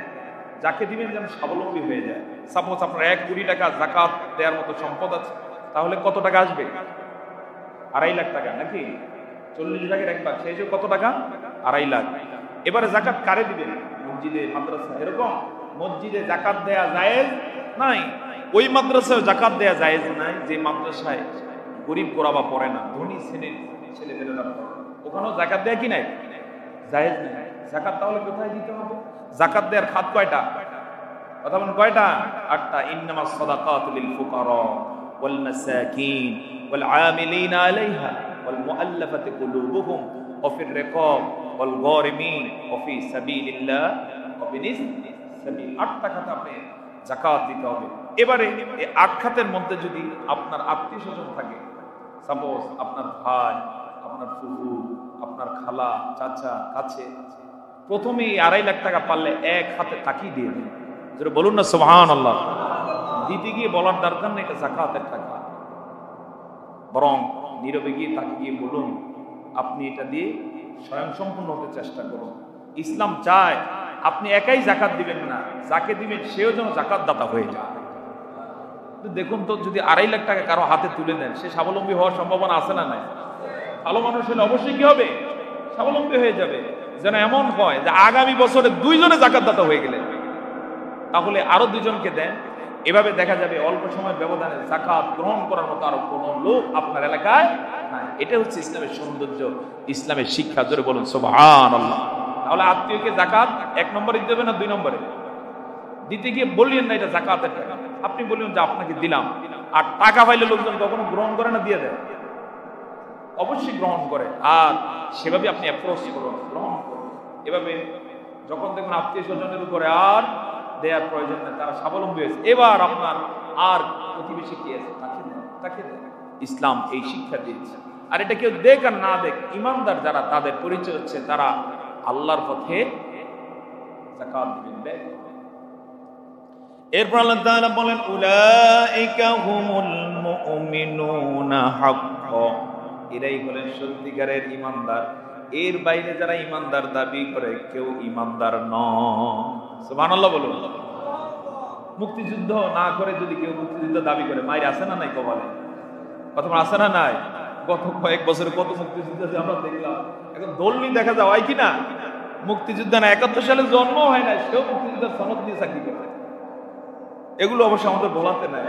যাকে দিবেন যেন স্বাবলম্বী হয়ে যায়। সাপোজ আপনার 1 কোটি টাকা যাকাত দেওয়ার মতো সম্পদ আছে, তাহলে কত টাকা আসবে? 2.5 লাখ টাকা, নাকি 40 ভাগের 1 ভাগ, সেই যে কত টাকা? 2.5 লাখ। এবারে যাকাত কারে দিবেন? মসজিদে, মাদ্রাসা, এরকম মসজিদে যাকাত দেয়া জায়েজ নাই। ওই মাদ্রাসায় যাকাত দেয়া জায়েজ নাই যে মাদ্রাসায় গরিব গোরাবা পড়ে না, ধনী শ্রেণীর ছেলেমেয়েরা পড়ে, ওখানেও যাকাত দেয়া কি নাই? জায়েজ নাই। যাকাত তাহলে কোথায় দিতে হবে? যাকাত দেওয়ার খাত কয়টা? কথা বলেন কয়টা? 8টা। ইন্নামাস সাদাকাতু লিল ফুকারা ওয়াল মাসাকিন ওয়াল আমিলিনা আলাইহা ওয়াল মুআল্লাফাতি কুলুবুহুম ওয়া ফির রিকাব ওয়াল গারিমিন ওয়া ফি সাবিলিল্লাহ ওয়া বিনিস সাবিল। 8টা খাতে আপনি যাকাত দিতে হবে। এবারে এই 8 খাতের মধ্যে যদি আপনার আত্মীয়স্বজন থাকে, সাপোজ আপনার ভাই, আপনার ফুফু, আপনার খালা, চাচা কাছে, প্রথমে 2.5 লাখ টাকা পারলে 1 হাতে তাকিয়ে দিয়ে দেন। যেটা বলুন না সুবহানাল্লাহ। দিতে গিয়ে বলার দরকার নেই এটা যাকাতের টাকা, বরং নীরবে গিয়ে তাকে গিয়ে বলুন আপনি এটা দিয়ে স্বয়ংসম্পূর্ণ হতে চেষ্টা করুন। ইসলাম চায় আপনি একাই যাকাত দিবেন না, যাকে দিবেন সেও যেন যাকাত দাতা হয়ে যায়। দেখুন তো, যদি 2.5 লাখ টাকা কারো হাতে তুলে দেন, সে স্বাবলম্বী হওয়ার সম্ভাবনা আছে না নাই? ভালো মানুষ হলে অবশ্যই কি হবে? স্বাবলম্বী হয়ে যাবে। যেন এমন হয় যে আগামী বছরে 2 জনে যাকাত দাতা হয়ে গেলেন, তাহলে আরো 2 জনকে দেন। এভাবে দেখা যাবে অল্প সময়ের ব্যবধানে যাকাত গ্রহণ করার মতো আরো কোন লোক আপনার এলাকায় নাই। এটা হচ্ছে ইসলামের সৌন্দর্য, ইসলামের শিক্ষা। জোরে বলুন সুবহানাল্লাহ। তাহলে আত্মীয়কে যাকাত 1 নম্বরে দিতে হবে না 2 নম্বরে? দিতে গিয়ে বললেন না এটা যাকাতের টাকা, আপনি বললেন যে আপনাকে দিলাম। আর টাকা পাইলে লোকজন কখনো গ্রহণ করে না, দিয়ে দেয়? অবশ্যই গ্রহণ করে। আর সেভাবে আপনি অ্যাপ্রোচ করুন, গ্রহণ করুন। এভাবে যখন দেখুন আত্মীয় স্বজনের উপরে আর দেওয়ার প্রয়োজন নেই, তারা স্বাবলম্বী হয়েছে, এবার আপনার আর প্রতিবেশী কি আছে তাকে দেন। ইসলাম এই শিক্ষা দিয়েছে। আর এটা কেউ দেখ আর না দেখ, ইমানদার যারা তাদের পরিচয় হচ্ছে তারা আল্লাহর পথে যাকাত দিবেন। এরপর আল্লাহ তাআলা বলেন উলাইকা হুমুল মুমিনুনা হাক্কান, এরাই হলেন সত্যিকারের ইমানদার। এর বাইরে যারা ইমানদার দাবি করে কেউ ইমানদার নয়। সুবহানাল্লাহ বলুন। মুক্তিযুদ্ধ না করে যদি কেউ মুক্তিযুদ্ধ দাবি করে, মায়ের আছে না নাই কপালে? কথা আছে না নাই? গত কয়েক বছরে কত মুক্তিযুদ্ধ আমরা দেখলাম। এখন দলনি দেখা যায় হয় কিনা, মুক্তিযুদ্ধ না 71 সালে জন্ম হয় না, সেও মুক্তিযুদ্ধের সনদ নিয়ে চাকরি করে। এগুলো অবশ্য আমাদের বলাতে নাই।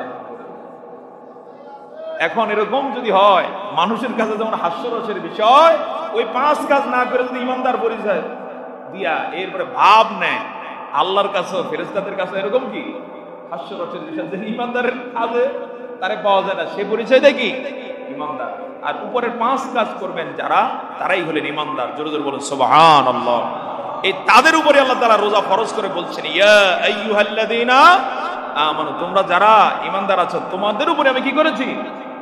এখন এরকম যদি হয়, মানুষের কাছে যেমন হাস্যরসের বিষয়, ওই 5 কাজ না করে যদি ইমানদার পরিচয় দিয়া এরপরে ভাব নেয়, আল্লাহর কাছে ফেরেশতাদের কাছে এরকম কি হাস্যরসের বিষয় যে ইমানদারের কাজে তারে পাওয়া যায় না, সে পরিচয় দেয় কি ইমানদার। আর উপরের 5 কাজ করবেন যারা, তারাই হলেন ইমানদার। জোরে জোরে বলুন সুবহানাল্লাহ। এই তাদের উপরে আল্লাহ তাআলা রোজা ফরজ করে বলছেন, ইয়া আইয়ুহাল্লাযীনা আমানু, তোমরা যারা ইমানদার আছো তোমাদের উপরে আমি কি করেছি?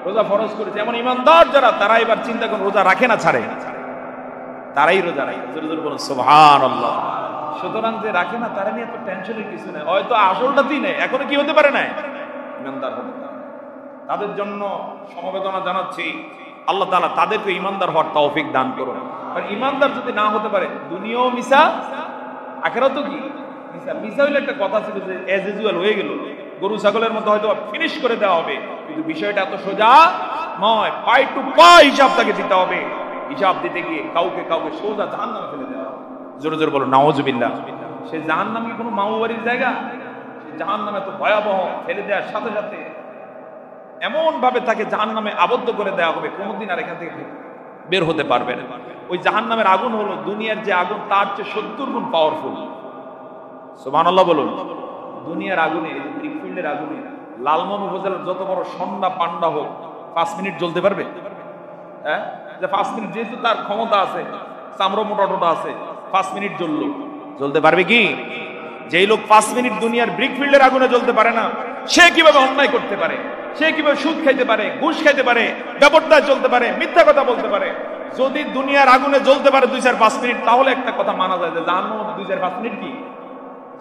রোজা ফরজ করেছি। এমন ইমানদার যারা, তারা এবার চিন্তা করুন রোজা রাখে না ছাড়ে, তারাই রোজা রাখে। জোরে জোরে বলুন সুবহানাল্লাহ। সুতরাং যে রাখে না তারা নিয়ে এত টেনশনের কিছু নেই, হয়তো আসলটাতেই নেই, এখনো কি হতে পারে না, ইমানদার হতে পারে। তাদের জন্য সমবেদনা জানাচ্ছি, আল্লাহ তাআলা তাদেরকে ইমানদার হওয়ার তৌফিক দান করুন। আর ইমানদার যদি না হতে পারে, দুনিয়াও মিছা, আখিরাতও কি মিছা। মিছা হইলে একটা কথা ছিল যে এজ ইউজুয়াল হয়ে গেল, গরু ছাগলের মতো হয়তো ফিনিশ করে দেওয়া হবে, কিন্তু বিষয়টা এত সোজা নয়। পাই টু পাই হিসাব তাকে দিতে হবে। হিসাব দিতে গিয়ে কাউকে কাউকে সোজা জাহান্নামে ফেলে দেওয়া হবে। জোরে জোরে বলো নাউজুবিল্লাহ। সে জাহান্নাম কি কোনো মামুবাড়ির জায়গা? সে জাহান্নাম এত ভয়াবহ, ফেলে দেওয়ার সাথে সাথে এমন ভাবে তাকে জাহান্নামে আবদ্ধ করে দেওয়া হবে, কোনোদিন আর এখান থেকে বের হতে পারবে না। ওই জাহান্নামের আগুন হলো দুনিয়ার যে আগুন, তার চেয়ে 70 গুণ পাওয়ারফুল। সুবহানাল্লাহ বলুন। দুনিয়ার আগুনে, ব্রিকফিল্ডের আগুনে, লালমোহন উপজেলার যত বড় সন্ধ্যা পান্ডা হোক, 5 মিনিট জ্বলতে পারবে? হ্যাঁ, যে 5 মিনিট, যেহেতু তার ক্ষমতা আছে, চামড়া মোটা আছে, 5 মিনিট জ্বলতে পারবে কি? যেই লোক 5 মিনিট দুনিয়ার ব্রিকফিল্ডের আগুনে জ্বলতে পারে না, সে কিভাবে অন্যায় করতে পারে? সে কিভাবে সুদ খাইতে পারে, ঘুষ খাইতে পারে, বেপরদায় চলতে পারে, মিথ্যা কথা বলতে পারে? যদি দুনিয়ার আগুনে জ্বলতে পারে 2-4-5 মিনিট, তাহলে একটা কথা মানা যায় যে জাহান্নামে 2-4-5 মিনিট কি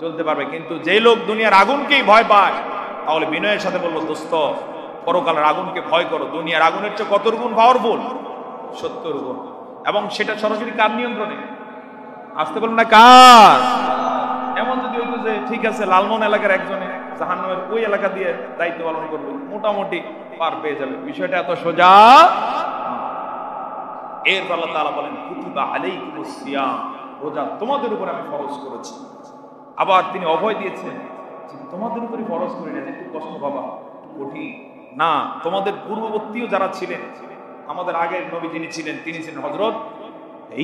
জ্বলতে পারবে। কিন্তু যেই লোক দুনিয়ার আগুনকেই ভয় পায়, তাহলে বিনয়ের সাথে বলবো, দোস্ত, পরকালের আগুনকে ভয় করো। দুনিয়ার আগুনের চেয়ে কত গুণ পাওয়ারফুল? 70 গুণ। এবং সেটা সরাসরি কার নিয়ন্ত্রণে? আসতে বলুন না, কার? এমন যদি হইতো যে ঠিক আছে, লালমোহন এলাকার একজনে জাহান্নামের ওই এলাকা দিয়ে দায়িত্ব পালন করবে, মোটামুটি পার পেয়ে যাবে। বিষয়টা এত সোজা। এরপর আল্লাহ তাআলা বলেন, কুতিবা আলাইকুমুস সিয়াম, রোজা তোমাদের উপর আমি ফরজ করেছি। আবার তিনি অভয় দিয়েছেন যে তোমাদের উপরে ফরজ করি না, একটু কষ্ট বাবা, কঠিন না। তোমাদের পূর্ববর্তীও যারা ছিলেন, আমাদের আগের নবী যিনি ছিলেন, তিনি ছিলেন হযরত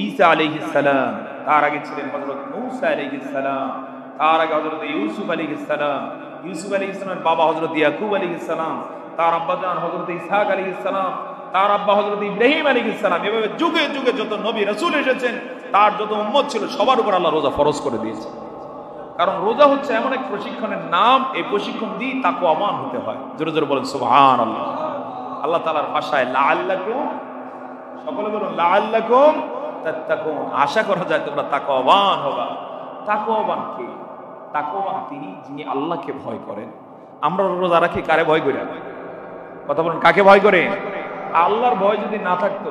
ঈসা আলাইহিস সালাম, তার আগে ছিলেন হযরত মূসা আলাইহিস সালাম, তার আগে হযরত ইউসুফ আলাইহিস সালাম, ইউসুফ আলাইহিস সালামের বাবা হযরত ইয়াকুব আলাইহিস সালাম, তার আব্বা জান হযরত ইসহাক আলাইহিস সালাম, তার আব্বা হযরত ইব্রাহিম আলাইহিস সালাম। এভাবে যুগে যুগে যত নবী রাসূল এসেছেন, তার যত উম্মত ছিল, সবার উপর আল্লাহ রোজা ফরজ করে দিয়েছে। কারণ রোজা হচ্ছে এমন এক প্রশিক্ষণের নাম, এই প্রশিক্ষণ দিয়ে তাকওয়াবান হতে হয়। জোরে জোরে বলেন সুবহানাল্লাহ। আল্লাহ তাআলার ভাষায় লাআল্লাকুম, সকলে বলুন লাআল্লাকুম তাত্তাকুন, আশা করা যায় তোমরা তাকওয়াবান হবা। তাকওয়াবান কে? তাকওয়াবান তিনি যিনি আল্লাহকে ভয় করেন। আমরা রোজা রাখি কারে ভয় করি? কথা বলুন, কাকে ভয় করে? আল্লাহর ভয় যদি না থাকতো,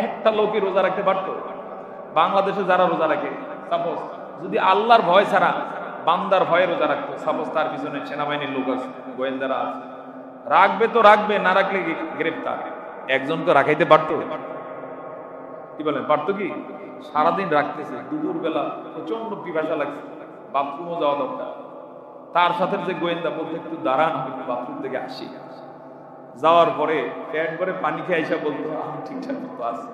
একটা লোকই রোজা রাখতে পারতো? বাংলাদেশে যারা রোজা রাখে, সাপোজ যদি আল্লাহর ভয় ছাড়া বান্দার ভয়ে রোজা রাখতো, সাপোজ তার পিছনে সেনাবাহিনীর লোক আছে, গোয়েন্দারা আছে, রাখবে তো রাখবে, না রাখলে গ্রেফতার। একজন তো রাখাইতে পারতো? কি বলেন, পারতো কি? সারাদিন রাখতেছে, দুপুর বেলা প্রচন্ড পিপাসা লাগছে, বাথরুমও যাওয়া দরকার, তার সাথে যে গোয়েন্দা বলতে একটু দাঁড়ান, আমি একটু বাথরুম থেকে আসি, যাওয়ার পরে প্যান্ট করে পানি খেয়ে আইসা বলতো আমি ঠিকঠাক মতো আছি।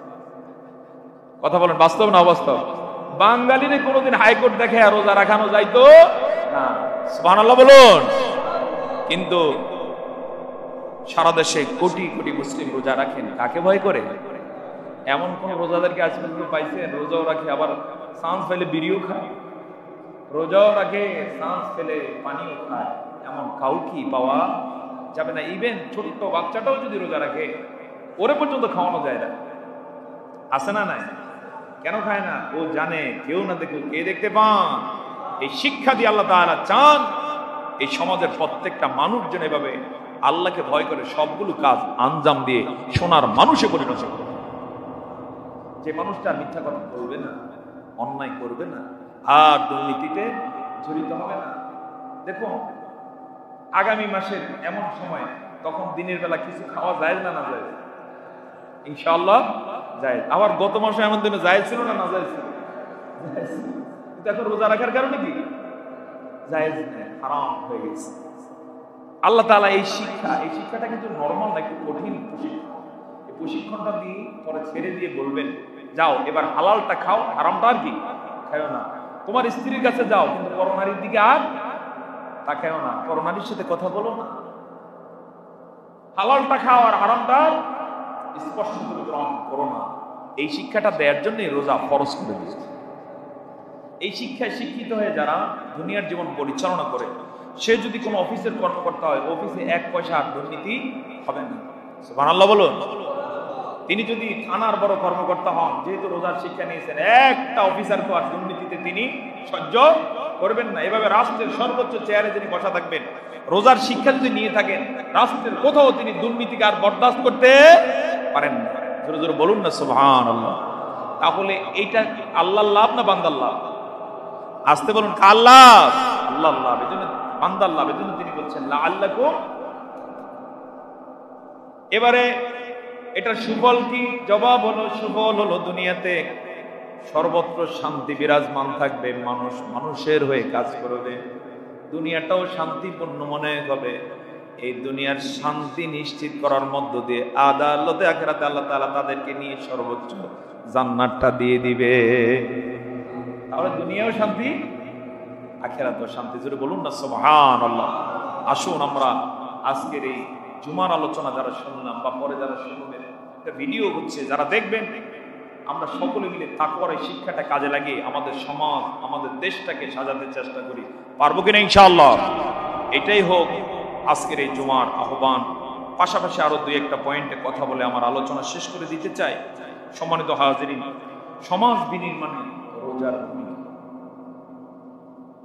কথা বলেন, বাস্তব না অবাস্তব? বাঙালিরে কোনোদিন হাইকোর্ট দেখে রোজা রাখানো যাইতো না। সুবহানাল্লাহ বলুন। কিন্তু সারা দেশে কোটি কোটি মুসলিম রোজা রাখেন, কাকে ভয় করে? এমন কোন রোজাদারকে আজ পর্যন্ত পাইছেন রোজাও রাখে, আবার চান্স পেলে বিড়িও খায়, রোজাও রাখে, চান্স পেলে পানিও খায়? এমন কাউকে পাওয়া যাবে না। ইভেন ছোট্ট বাচ্চাটাও যদি রোজা রাখে, ওরে পর্যন্ত খাওয়ানো যায় না। আছে না নাই? কেন খায় না? ও জানে কেউ না দেখুক, কে দেখতে পান। এই শিক্ষা দিয়ে আল্লাহ তাআলা চান এই সমাজের প্রত্যেকটা মানুষ যেন এভাবে আল্লাহকে ভয় করে সবগুলো কাজ আঞ্জাম দিয়ে সোনার মানুষে পরিণত করে। যে মানুষটা মিথ্যা কথা বলবে না, অন্যায় করবে না, আর দুর্নীতিতে জড়িত হবে না। দেখো আগামী মাসের এমন সময়, তখন দিনের বেলা কিছু খাওয়া যায় না, না যায়? ইনশাআল্লাহ যায়। আবার গত মাসে এমন দিনে যায় ছিল না, না যায় ছিল? কিন্তু এখন রোজা রাখার কারণে কি জায়েজ নেই, হারাম হয়ে গেছে। আল্লাহ তাআলা এই শিক্ষাটা কিন্তু নরমাল না, একটু কঠিন প্রশিক্ষণ। এই প্রশিক্ষণটা দিয়ে পরে ছেড়ে দিয়ে বলবেন, যাও এবার হালালটা খাও, হারামটা আর কি খাও না। তোমার স্ত্রীর কাছে যাও, কিন্তু পরনারীর দিকে আর তাকাও না, পরনারীর সাথে কথা বলো না। হালালটা খাও আর হারামটা স্পষ্ট করে গ্রহণ করো না। এই শিক্ষাটা দেওয়ার জন্যই রোজা ফরজ করে দিয়েছে। এই শিক্ষায় শিক্ষিত হয়ে যারা দুনিয়ার জীবন পরিচালনা করে, সে যদি কোনো অফিসের কর্মকর্তা হয়, অফিসে 1 পয়সা আর দুর্নীতি হবে না। সুবহানাল্লাহ বলুন। তিনি যদি থানার বড় কর্মকর্তা হন, যেহেতু রোজার শিক্ষা নিয়েছেন, একটা অফিসার তো আর দুর্নীতিতে তিনি সহ্য করবেন না। এভাবে রাষ্ট্রের সর্বোচ্চ চেয়ারে যিনি বসা থাকবেন, রোজার শিক্ষা যদি নিয়ে থাকেন, রাষ্ট্রের কোথাও তিনি দুর্নীতিকে আর বরদাস্ত করতে পারেন না। জোরে জোরে বলুন না সুবহানাল্লাহ। তাহলে এইটা আল্লাহর লাভ না বান্দার লাভ? আসতে বলুন, কার লাভ? আল্লাহর লাভ। এজন্য বান্দার লাভ। এজন্য তিনি বলছেন লাআল্লাকুম। এবারে এটার সুফল কি? জবাব হলো, সুফল হলো দুনিয়াতে সর্বত্র শান্তি বিরাজমান থাকবে, মানুষ মানুষের হয়ে কাজ করবে, দুনিয়াটাও শান্তিপূর্ণ মনে হবে। এই দুনিয়ার শান্তি নিশ্চিত করার মধ্য দিয়ে আদালতে আখিরাতে আল্লাহ তাআলা তাদেরকে নিয়ে সর্বোচ্চ জান্নাতটা দিয়ে দিবে। তাহলে দুনিয়াও শান্তি, আখিরাতেও শান্তি। জোরে বলুন না সুবহানাল্লাহ। আসুন আমরা আজকের এই জুমার আলোচনা যারা শুনলাম বা পরে যারা শুনবেন, একটা ভিডিও হচ্ছে, যারা দেখবেন, আমরা সকলে মিলে তাকওয়ার এই শিক্ষাটা কাজে লাগিয়ে আমাদের সমাজ, আমাদের দেশটাকে সাজাতে চেষ্টা করি। পারবো কিনা ইনশাআল্লাহ? এটাই হোক আজকের এই জুমার আহ্বান। পাশাপাশি আরো 2-1টা পয়েন্টে কথা বলে আমার আলোচনা শেষ করে দিতে চাই। সম্মানিত হাজিরিন, সমাজ বিনির্মাণে রোজার ভূমিকা।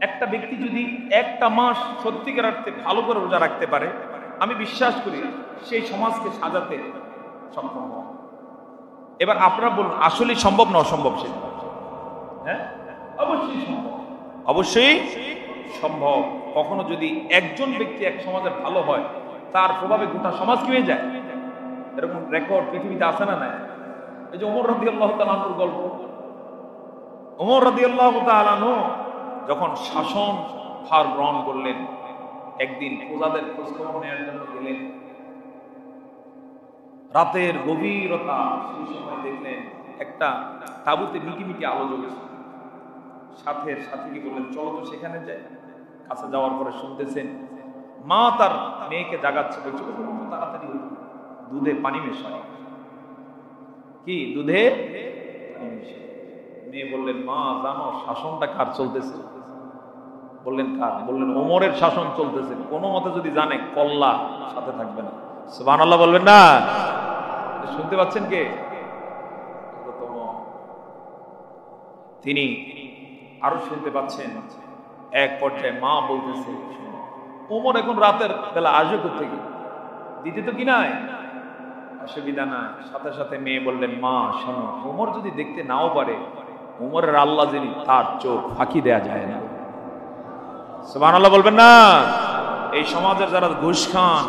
একটা ব্যক্তি যদি একটা মাস সত্যিকার অর্থে ভালো করে রোজা রাখতে পারে, আমি বিশ্বাস করি সেই সমাজকে সাজাতে সক্ষম হবে। এবার আপনারা বলুন, আসলে সম্ভব না অসম্ভব? সে হ্যাঁ, অবশ্যই সম্ভব, অবশ্যই সম্ভব। কখনো যদি একজন ব্যক্তি এক সমাজের ভালো হয়, তার প্রভাবে গোটা সমাজ কি হয়ে যায়? এরকম রেকর্ড পৃথিবীতে আছে না নাই? এই যে ওমর রাদিয়াল্লাহু তাআলা আনহুর গল্প। ওমর রাদিয়াল্লাহু তাআলা আনহু যখন শাসন ভার গ্রহণ করলেন, একদিন প্রজাদের খোঁজখবর নেওয়ার জন্য গেলেন। রাতের গভীরতা, সেই সময় দেখলেন একটা তাঁবুতে মিটিমিটি আলো জ্বলছে। সাথীকে বললেন, চলো তো সেখানে যাই। কাছে যাওয়ার পরে শুনতেছেন মা তার মেয়েকে জাগাচ্ছে, বলছে তাড়াতাড়ি দুধে পানি মেশায়। কি দুধে পানি মেশায়? মেয়ে বললেন, মা জানো শাসনটা কার চলতেছে? বললেন কার? বললেন ওমরের শাসন চলতেছে। কোনো মতে যদি জানে কল্লা সাথে থাকবে না। সুবহানাল্লাহ বলবেন না? শুনতে পাচ্ছেন কে? তিনি আরো শুনতে পাচ্ছেন। এক পর্যায়ে মা বলতেছে, ওমর এখন রাতের বেলা আসবে কোথেকে? দিতে তো কি নাই, অসুবিধা নাই। সাথে সাথে মেয়ে বললেন, মা শোনো, ওমর যদি দেখতে নাও পারে, ওমরের আল্লাহ যিনি, তার চোখ ফাঁকি দেয়া যায় না। সুবহানাল্লাহ বলবেন না? এই সমাজের যারা ঘুষ খান,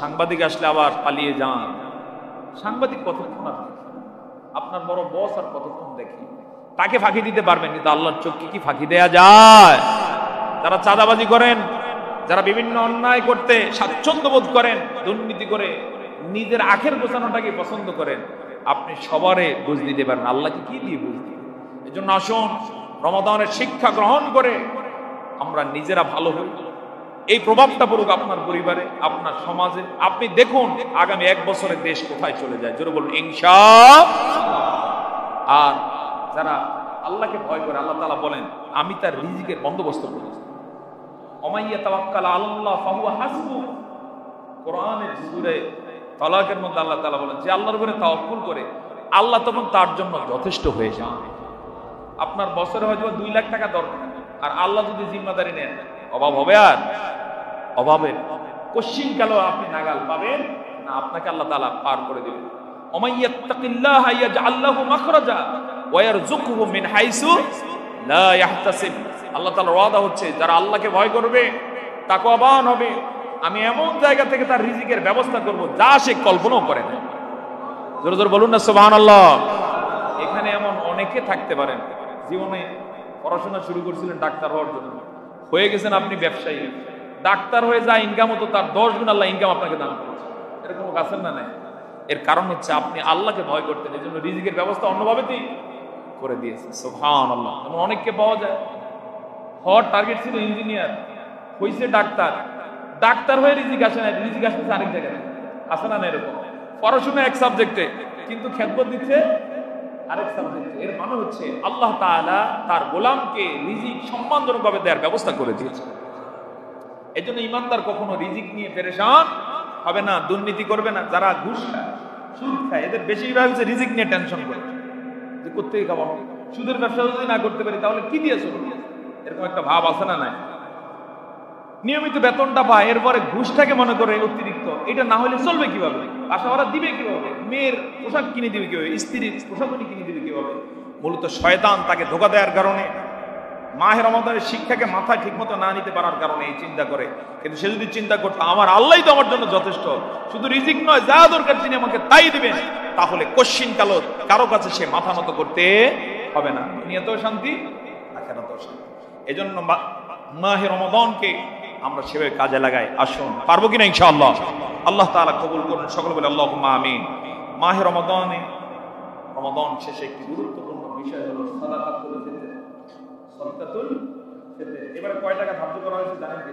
সাংবাদিক আসলে আবার পালিয়ে যান। সাংবাদিক কতক্ষণ আপনি, আপনার বড় বস আর কতক্ষণ দেখি, তাকে ফাঁকি দিতে পারবেন, কিন্তু আল্লাহর চোখকে কি ফাঁকি দেয়া যায়? যারা চাঁদাবাজি করেন, যারা বিভিন্ন অন্যায় করতে স্বাচ্ছন্দ্য বোধ করেন, দুর্নীতি করে নিজের আখের গোছানোটাকে পছন্দ করেন, আপনি সবারে বুঝ দিতে পারেন, আল্লাহকে কি দিয়ে বুঝ দিন? এই জন্য আসুন রমাদানের শিক্ষা গ্রহণ করে আমরা নিজেরা ভালো হই। এই প্রভাবটা পড়ুক আপনার পরিবারে, আপনার সমাজে। আপনি দেখুন আগামী 1 বছরে দেশ কোথায় চলে যায়। জোরে বলুন ইনশাআল্লাহ। আর যারা আল্লাহকে ভয় করে, আল্লাহ তাআলা বলেন, আমি তার রিজিকের বন্দোবস্ত করেছি। ওমাইয়া তাওয়াক্কাল আলাল্লাহ ফাহুয়া হাসবুহ। কোরআনের সূরা তালাকের মধ্যে আল্লাহ তাআলা বলেন, যে আল্লাহর উপরে তাওয়াক্কুল করে, আল্লাহ তখন তার জন্য যথেষ্ট হয়ে যান। আপনার বছরে হয়তো 2 লাখ টাকা দরকার, আর আল্লাহ যদি জিম্মাদারি নেন, অভাব হবে? আর অভাবে কোশ্চিন কালো আপনি নাগাল পাবেন না, আপনাকে আল্লাহ তাআলা পার করে দিবেন। ওমাইয়াত্তাকিল্লাহা ইয়াজআল লাহু মাখরাজা ওয়া ইয়ারযুকহু মিন হাইসু লা ইয়াহতাসিব। আল্লাহ তাআলার ওয়াদা হচ্ছে, যারা আল্লাহকে ভয় করবে তাকওয়াবান হবে, আমি এমন জায়গা থেকে তার রিজিকের ব্যবস্থা করব যা সে কল্পনাও করে না। জোরে জোরে বলুন না সুবহানাল্লাহ। এখানে এমন অনেকে থাকতে পারেন জীবনে পড়াশোনা শুরু করছিলেন ডাক্তার হওয়ার জন্য, হয়ে গেছেন আপনি ব্যবসায়ী, ডাক্তার হয়ে যা ইনকাম হতো তার 10 গুণ আল্লাহ ইনকাম আপনাকে দান করেছে। এরকম আছেন না? নাই। এর কারণ হচ্ছে আপনি আল্লাহকে ভয় করতেন, এই জন্য রিজিকের ব্যবস্থা অন্যভাবে করে দিয়েছে। সুবহানাল্লাহ। এমন অনেককে পাওয়া যায়, হওয়ার টার্গেট ছিল ইঞ্জিনিয়ার, হয়েছে ডাক্তার, ডাক্তার হয়ে রিজিক আসে না, রিজিক আসতেছে আরেক জায়গায়। আসে না? এরকম পড়াশোনা এক সাবজেক্টে কিন্তু খেদমত দিচ্ছে আরেক সাবজেক্টে। এর মানে হচ্ছে আল্লাহ তাআলা তার গোলামকে রিজিক সম্মানজনকভাবে দেওয়ার ব্যবস্থা করে দিয়েছে। এই জন্য ইমানদার কখনো রিজিক নিয়ে পেরেশান হবে না, দুর্নীতি করবে না। যারা ঘুষ খায়, সুদ খায়, এদের বেশিরভাগ হচ্ছে রিজিক নিয়ে টেনশন করে যে কোত্থেকে খাবো। সুদের ব্যবসা যদি না করতে পারি তাহলে কি দিয়ে চলবে, এরকম একটা ভাব আছে না? নাই। নিয়মিত বেতনটা পায়, এরপরে ঘুষটাকে মনে করে অতিরিক্ত, এটা না হলে চলবে কিভাবে, বাসা ভাড়া দিবে কিভাবে, মেয়ের পোশাক কিনে দিবে কিভাবে, স্ত্রীর পোশাক কিনে দিবে কিভাবে। মূলত শয়তান তাকে ধোঁকা দেওয়ার কারণে, মাহে রমাদানের শিক্ষাকে মাথায় ঠিকমতো না নিতে পারার কারণে এই চিন্তা করে। কিন্তু সে যদি চিন্তা করতো আমার আল্লাহই তো আমার জন্য যথেষ্ট, শুধু রিজিক নয় যা দরকার তিনি আমাকে তাই দিবেন, তাহলে কোশ্চিন কারো কাছে সে মাথা নত করতে হবে না। দুনিয়াতেও শান্তি, আখিরাতেও শান্তি। এজন্য মাহে রমাদানকে আমরা সেভাবে কাজে লাগাই। আসুন, পারবো কিনা ইনশাআল্লাহ। আল্লাহ তাআলা কবুল করুন, সকলে বলে আল্লাহুম্মা আমিন। মাহে রমাদান শেষে একটি গুরুত্বপূর্ণ বিষয় হলো সাদাকাতুল ফিতর। সাদাকাতুল ফিতর এবারে কয় টাকা ধার্য করা হয়েছে জানেন কি?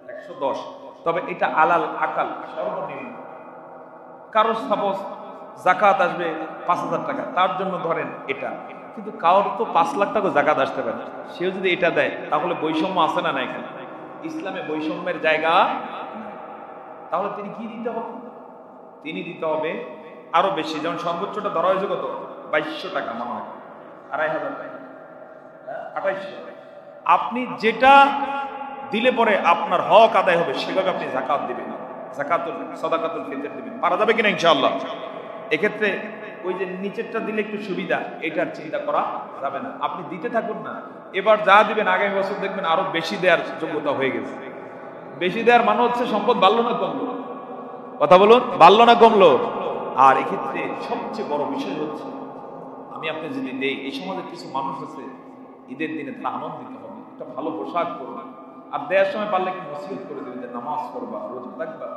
110। তবে এটা আলাল আকাল, সর্বনিম্ন। কারো সাপোজ যাকাত আসবে 5000 টাকা, তার জন্য ধরেন এটা। কিন্তু কারোর তো 5 লাখ টাকা যাকাত আসতে পারে, সেও যদি এটা দেয় তাহলে বৈষম্য আছে না? না। এখানে ইসলামে বৈষম্যের জায়গা নাই। তাহলে তিনি কি দিতে হবে? তিনি দিতে হবে আরো বেশি। যেমন সর্বোচ্চটা ধরা হয়েছে কত? 2200 টাকা মনে হয়, 2500 টাকা, 2800। আপনি যেটা দিলে পরে আপনার হক আদায় হবে সেভাবে আপনি যাকাত দিবেন, সাদাকাতুল ফিতর দিবেন। পারা যাবে কিনা ইনশাআল্লাহ? এক্ষেত্রে ওই যে নিচেরটা দিলে একটু সুবিধা, এটার চিন্তা করা যাবে না। আপনি দিতে থাকুন না, এবার যা দিবেন আগামী বছর দেখবেন আরো বেশি দেওয়ার যোগ্যতা হয়ে গেছে। বেশি দেওয়ার মানে হচ্ছে সম্পদ বাড়লো না কমলো? কথা বলুন, বাড়লো না কমলো? আর এক্ষেত্রে সবচেয়ে বড় বিষয় হচ্ছে, আমি আপনি যদি দেই, এই সমাজে কিছু মানুষ আছে ঈদের দিনে তারা আনন্দিত হবে, একটা ভালো পোশাক করবে, আর দেওয়ার সময় পারলে একটু নসিহত করে দেবে যে নামাজ পড়বা, রোজা রাখবা,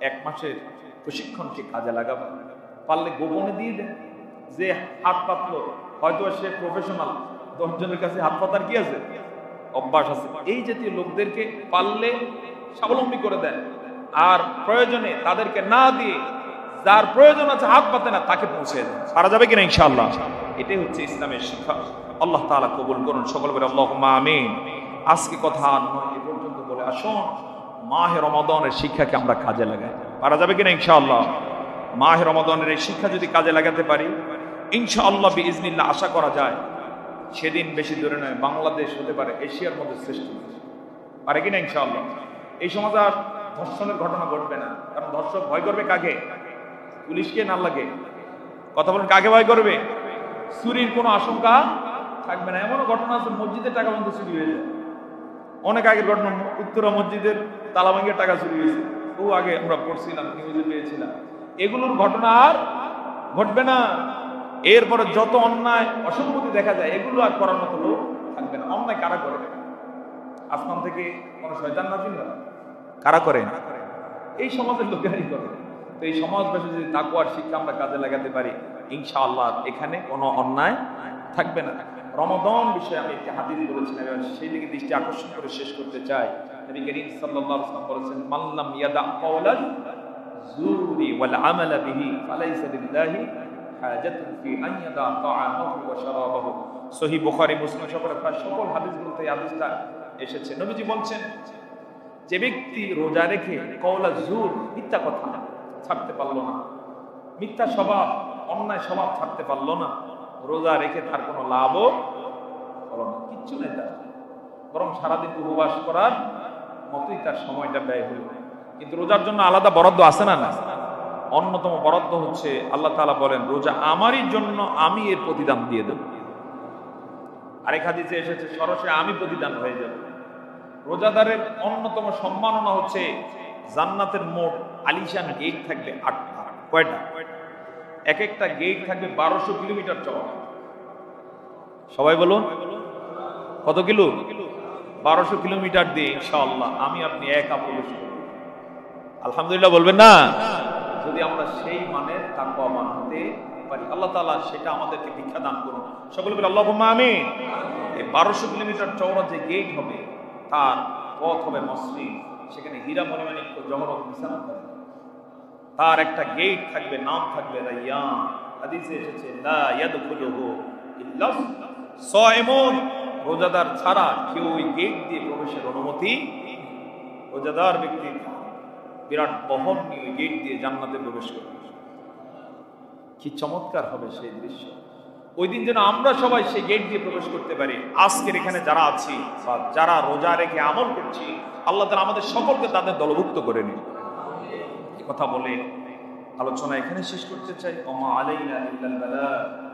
1 মাসের প্রশিক্ষণকে কাজে লাগাবা। পারলে গোপনে দিয়ে দেন। যে হাত পাতলো, হয়তো সে প্রফেশনাল, 10 জনের কাছে হাত পাতার কি আছে, অভ্যাস আছে। এই জাতীয় লোকদেরকে পারলে স্বাবলম্বী করে দেন, আর প্রয়োজনে তাদেরকে না দিয়ে যার প্রয়োজন আছে হাত পাতে না তাকে পৌঁছে দেন। পারা যাবে কিনা ইনশাআল্লাহ? এটাই হচ্ছে ইসলামের শিক্ষা। আল্লাহ তাআলা কবুল করুন, সকল বলে আল্লাহুম্মা আমিন। আজকে কথা আর নয়, এ পর্যন্ত বলে আসুন মাহে রমাদানের শিক্ষাকে আমরা কাজে লাগাই। পারা যাবে কিনা ইনশাআল্লাহ? মাহে রমাদানের এই শিক্ষা যদি কাজে লাগাতে পারি ইনশাআল্লাহ বিইজনিল্লাহ, আশা করা যায় সেদিন বেশি দূরে নয়, বাংলাদেশ হতে পারে এশিয়ার মধ্যে শ্রেষ্ঠ দেশ। পারে কিনা ইনশাআল্লাহ? এই সমাজে আর ধর্ষণের ঘটনা ঘটবে না, কারণ ধর্ষক ভয় করবে কাকে? পুলিশকে না লাগে? কথা বলেন, কাকে ভয় করবে? চুরির কোনো আশঙ্কা থাকবে না। এমনও ঘটনা আছে মসজিদের টাকা বন্ধ চুরি হয়ে যায়। অনেক আগের ঘটনা, উত্তরা মসজিদের তালা ভাঙিয়ে টাকা চুরি হয়েছে, ও আগে আমরা পড়ছিলাম, নিউজে পেয়েছিলাম। এগুলোর ঘটনা আর ঘটবে না। এরপরে যত অন্যায় অসঙ্গতি দেখা যায় এগুলো আর করার মতো লোক থাকবে না। অন্যায় কারা করে? আসমান থেকে কোন শয়তান নাজিল হয়? কারা করে? এই সমাজের লোকেরাই করে। তো এই সমাজবাসী যদি তাকওয়ার শিক্ষা আমরা কাজে লাগাতে পারি ইনশাআল্লাহ এখানে কোনো অন্যায় থাকবে না। রমাদান বিষয়ে আমি একটি হাদিস বলেছিলাম, সেই দিকে দৃষ্টি আকর্ষণ করে শেষ করতে চাই। নবী করিম সাল্লাল্লাহু আলাইহি ওয়াসাল্লাম বলেছেন, মান লাম ইয়াদা কাওলাল যুরি ওয়াল আমালা বিহি ফালাইসা লিল্লাহি হাজাতুন ফি আন ইয়াদা তাআমাহু ওয়া শারাবাহু। সহিহ বুখারী, মুসলিম সকল হাদিসগুলোতে এই হাদিসটা এসেছে। নবীজি বলছেন, যে ব্যক্তি রোজা রেখে কওলা যুর, মিথ্যা কথা ছাড়তে পারলো না, মিথ্যা স্বভাব, অন্যায় স্বভাব ছাড়তে পারলো না, রোজা রেখে তার কোনো লাভও হলো না, কিচ্ছু নেই তার, বরং সারাদিন উপবাস করার মতোই তার সময়টা ব্যয় হলো। কিন্তু রোজার জন্য আলাদা বরাদ্দ আছে না? না। অন্যতম বরাদ্দ হচ্ছে আল্লাহ তাআলা বলেন, রোজা আমারই জন্য, আমি এর প্রতিদান দিয়ে দেব। আরেক হাদিসে এসেছে, সরাসরি আমি প্রতিদান হয়ে যাব। রোজাদারের অন্যতম সম্মাননা হচ্ছে জান্নাতের মোট আলিশান গেট থাকবে 8টা। কয়টা? এক একটা গেট থাকবে 1200 কিলোমিটার চওড়া। সবাই বলুন কত কিলো? 1200 কিলোমিটার দিয়ে ইনশাআল্লাহ আমি আপনি একা প্রবেশ করব। আলহামদুলিল্লাহ বলবেন না? যদি আমরা সেই মানের তাকওয়াবান হতে পারি, আল্লাহ তাআলা সেটা আমাদেরকে দীক্ষা দান করুন। সকলে বলে আল্লাহুম্মা আমিন। এই 1200 কিলোমিটার চওড়া যে গেট হবে তার পথ হবে মসৃণ, সেখানে হীরা মণিমাণিক্য জহরত বিছানো থাকবে। তার একটা গেট থাকবে, নাম থাকবে রাইয়ান। হাদিসে এসেছে লা ইয়াদখুলুহু ইল্লা সায়িমুন, রোজাদার ছাড়া কেউ ওই গেট দিয়ে প্রবেশের অনুমতি। রোজাদার ব্যক্তি বিরাট বহন নিয়ে ওই গেট দিয়ে জান্নাতে প্রবেশ করবে। কি চমৎকার হবে সেই দৃশ্য! ওই দিন যেন আমরা সবাই সেই গেট দিয়ে প্রবেশ করতে পারি। আজকের এখানে যারা আছি বা যারা রোজা রেখে আমল করছি, আল্লাহ তাআলা আমাদের সকলকে তাদের দলভুক্ত করে নিন। এই কথা বলে আলোচনা এখানে শেষ করতে চাই। ওমা আলাইনা ইল্লাল বালাগ।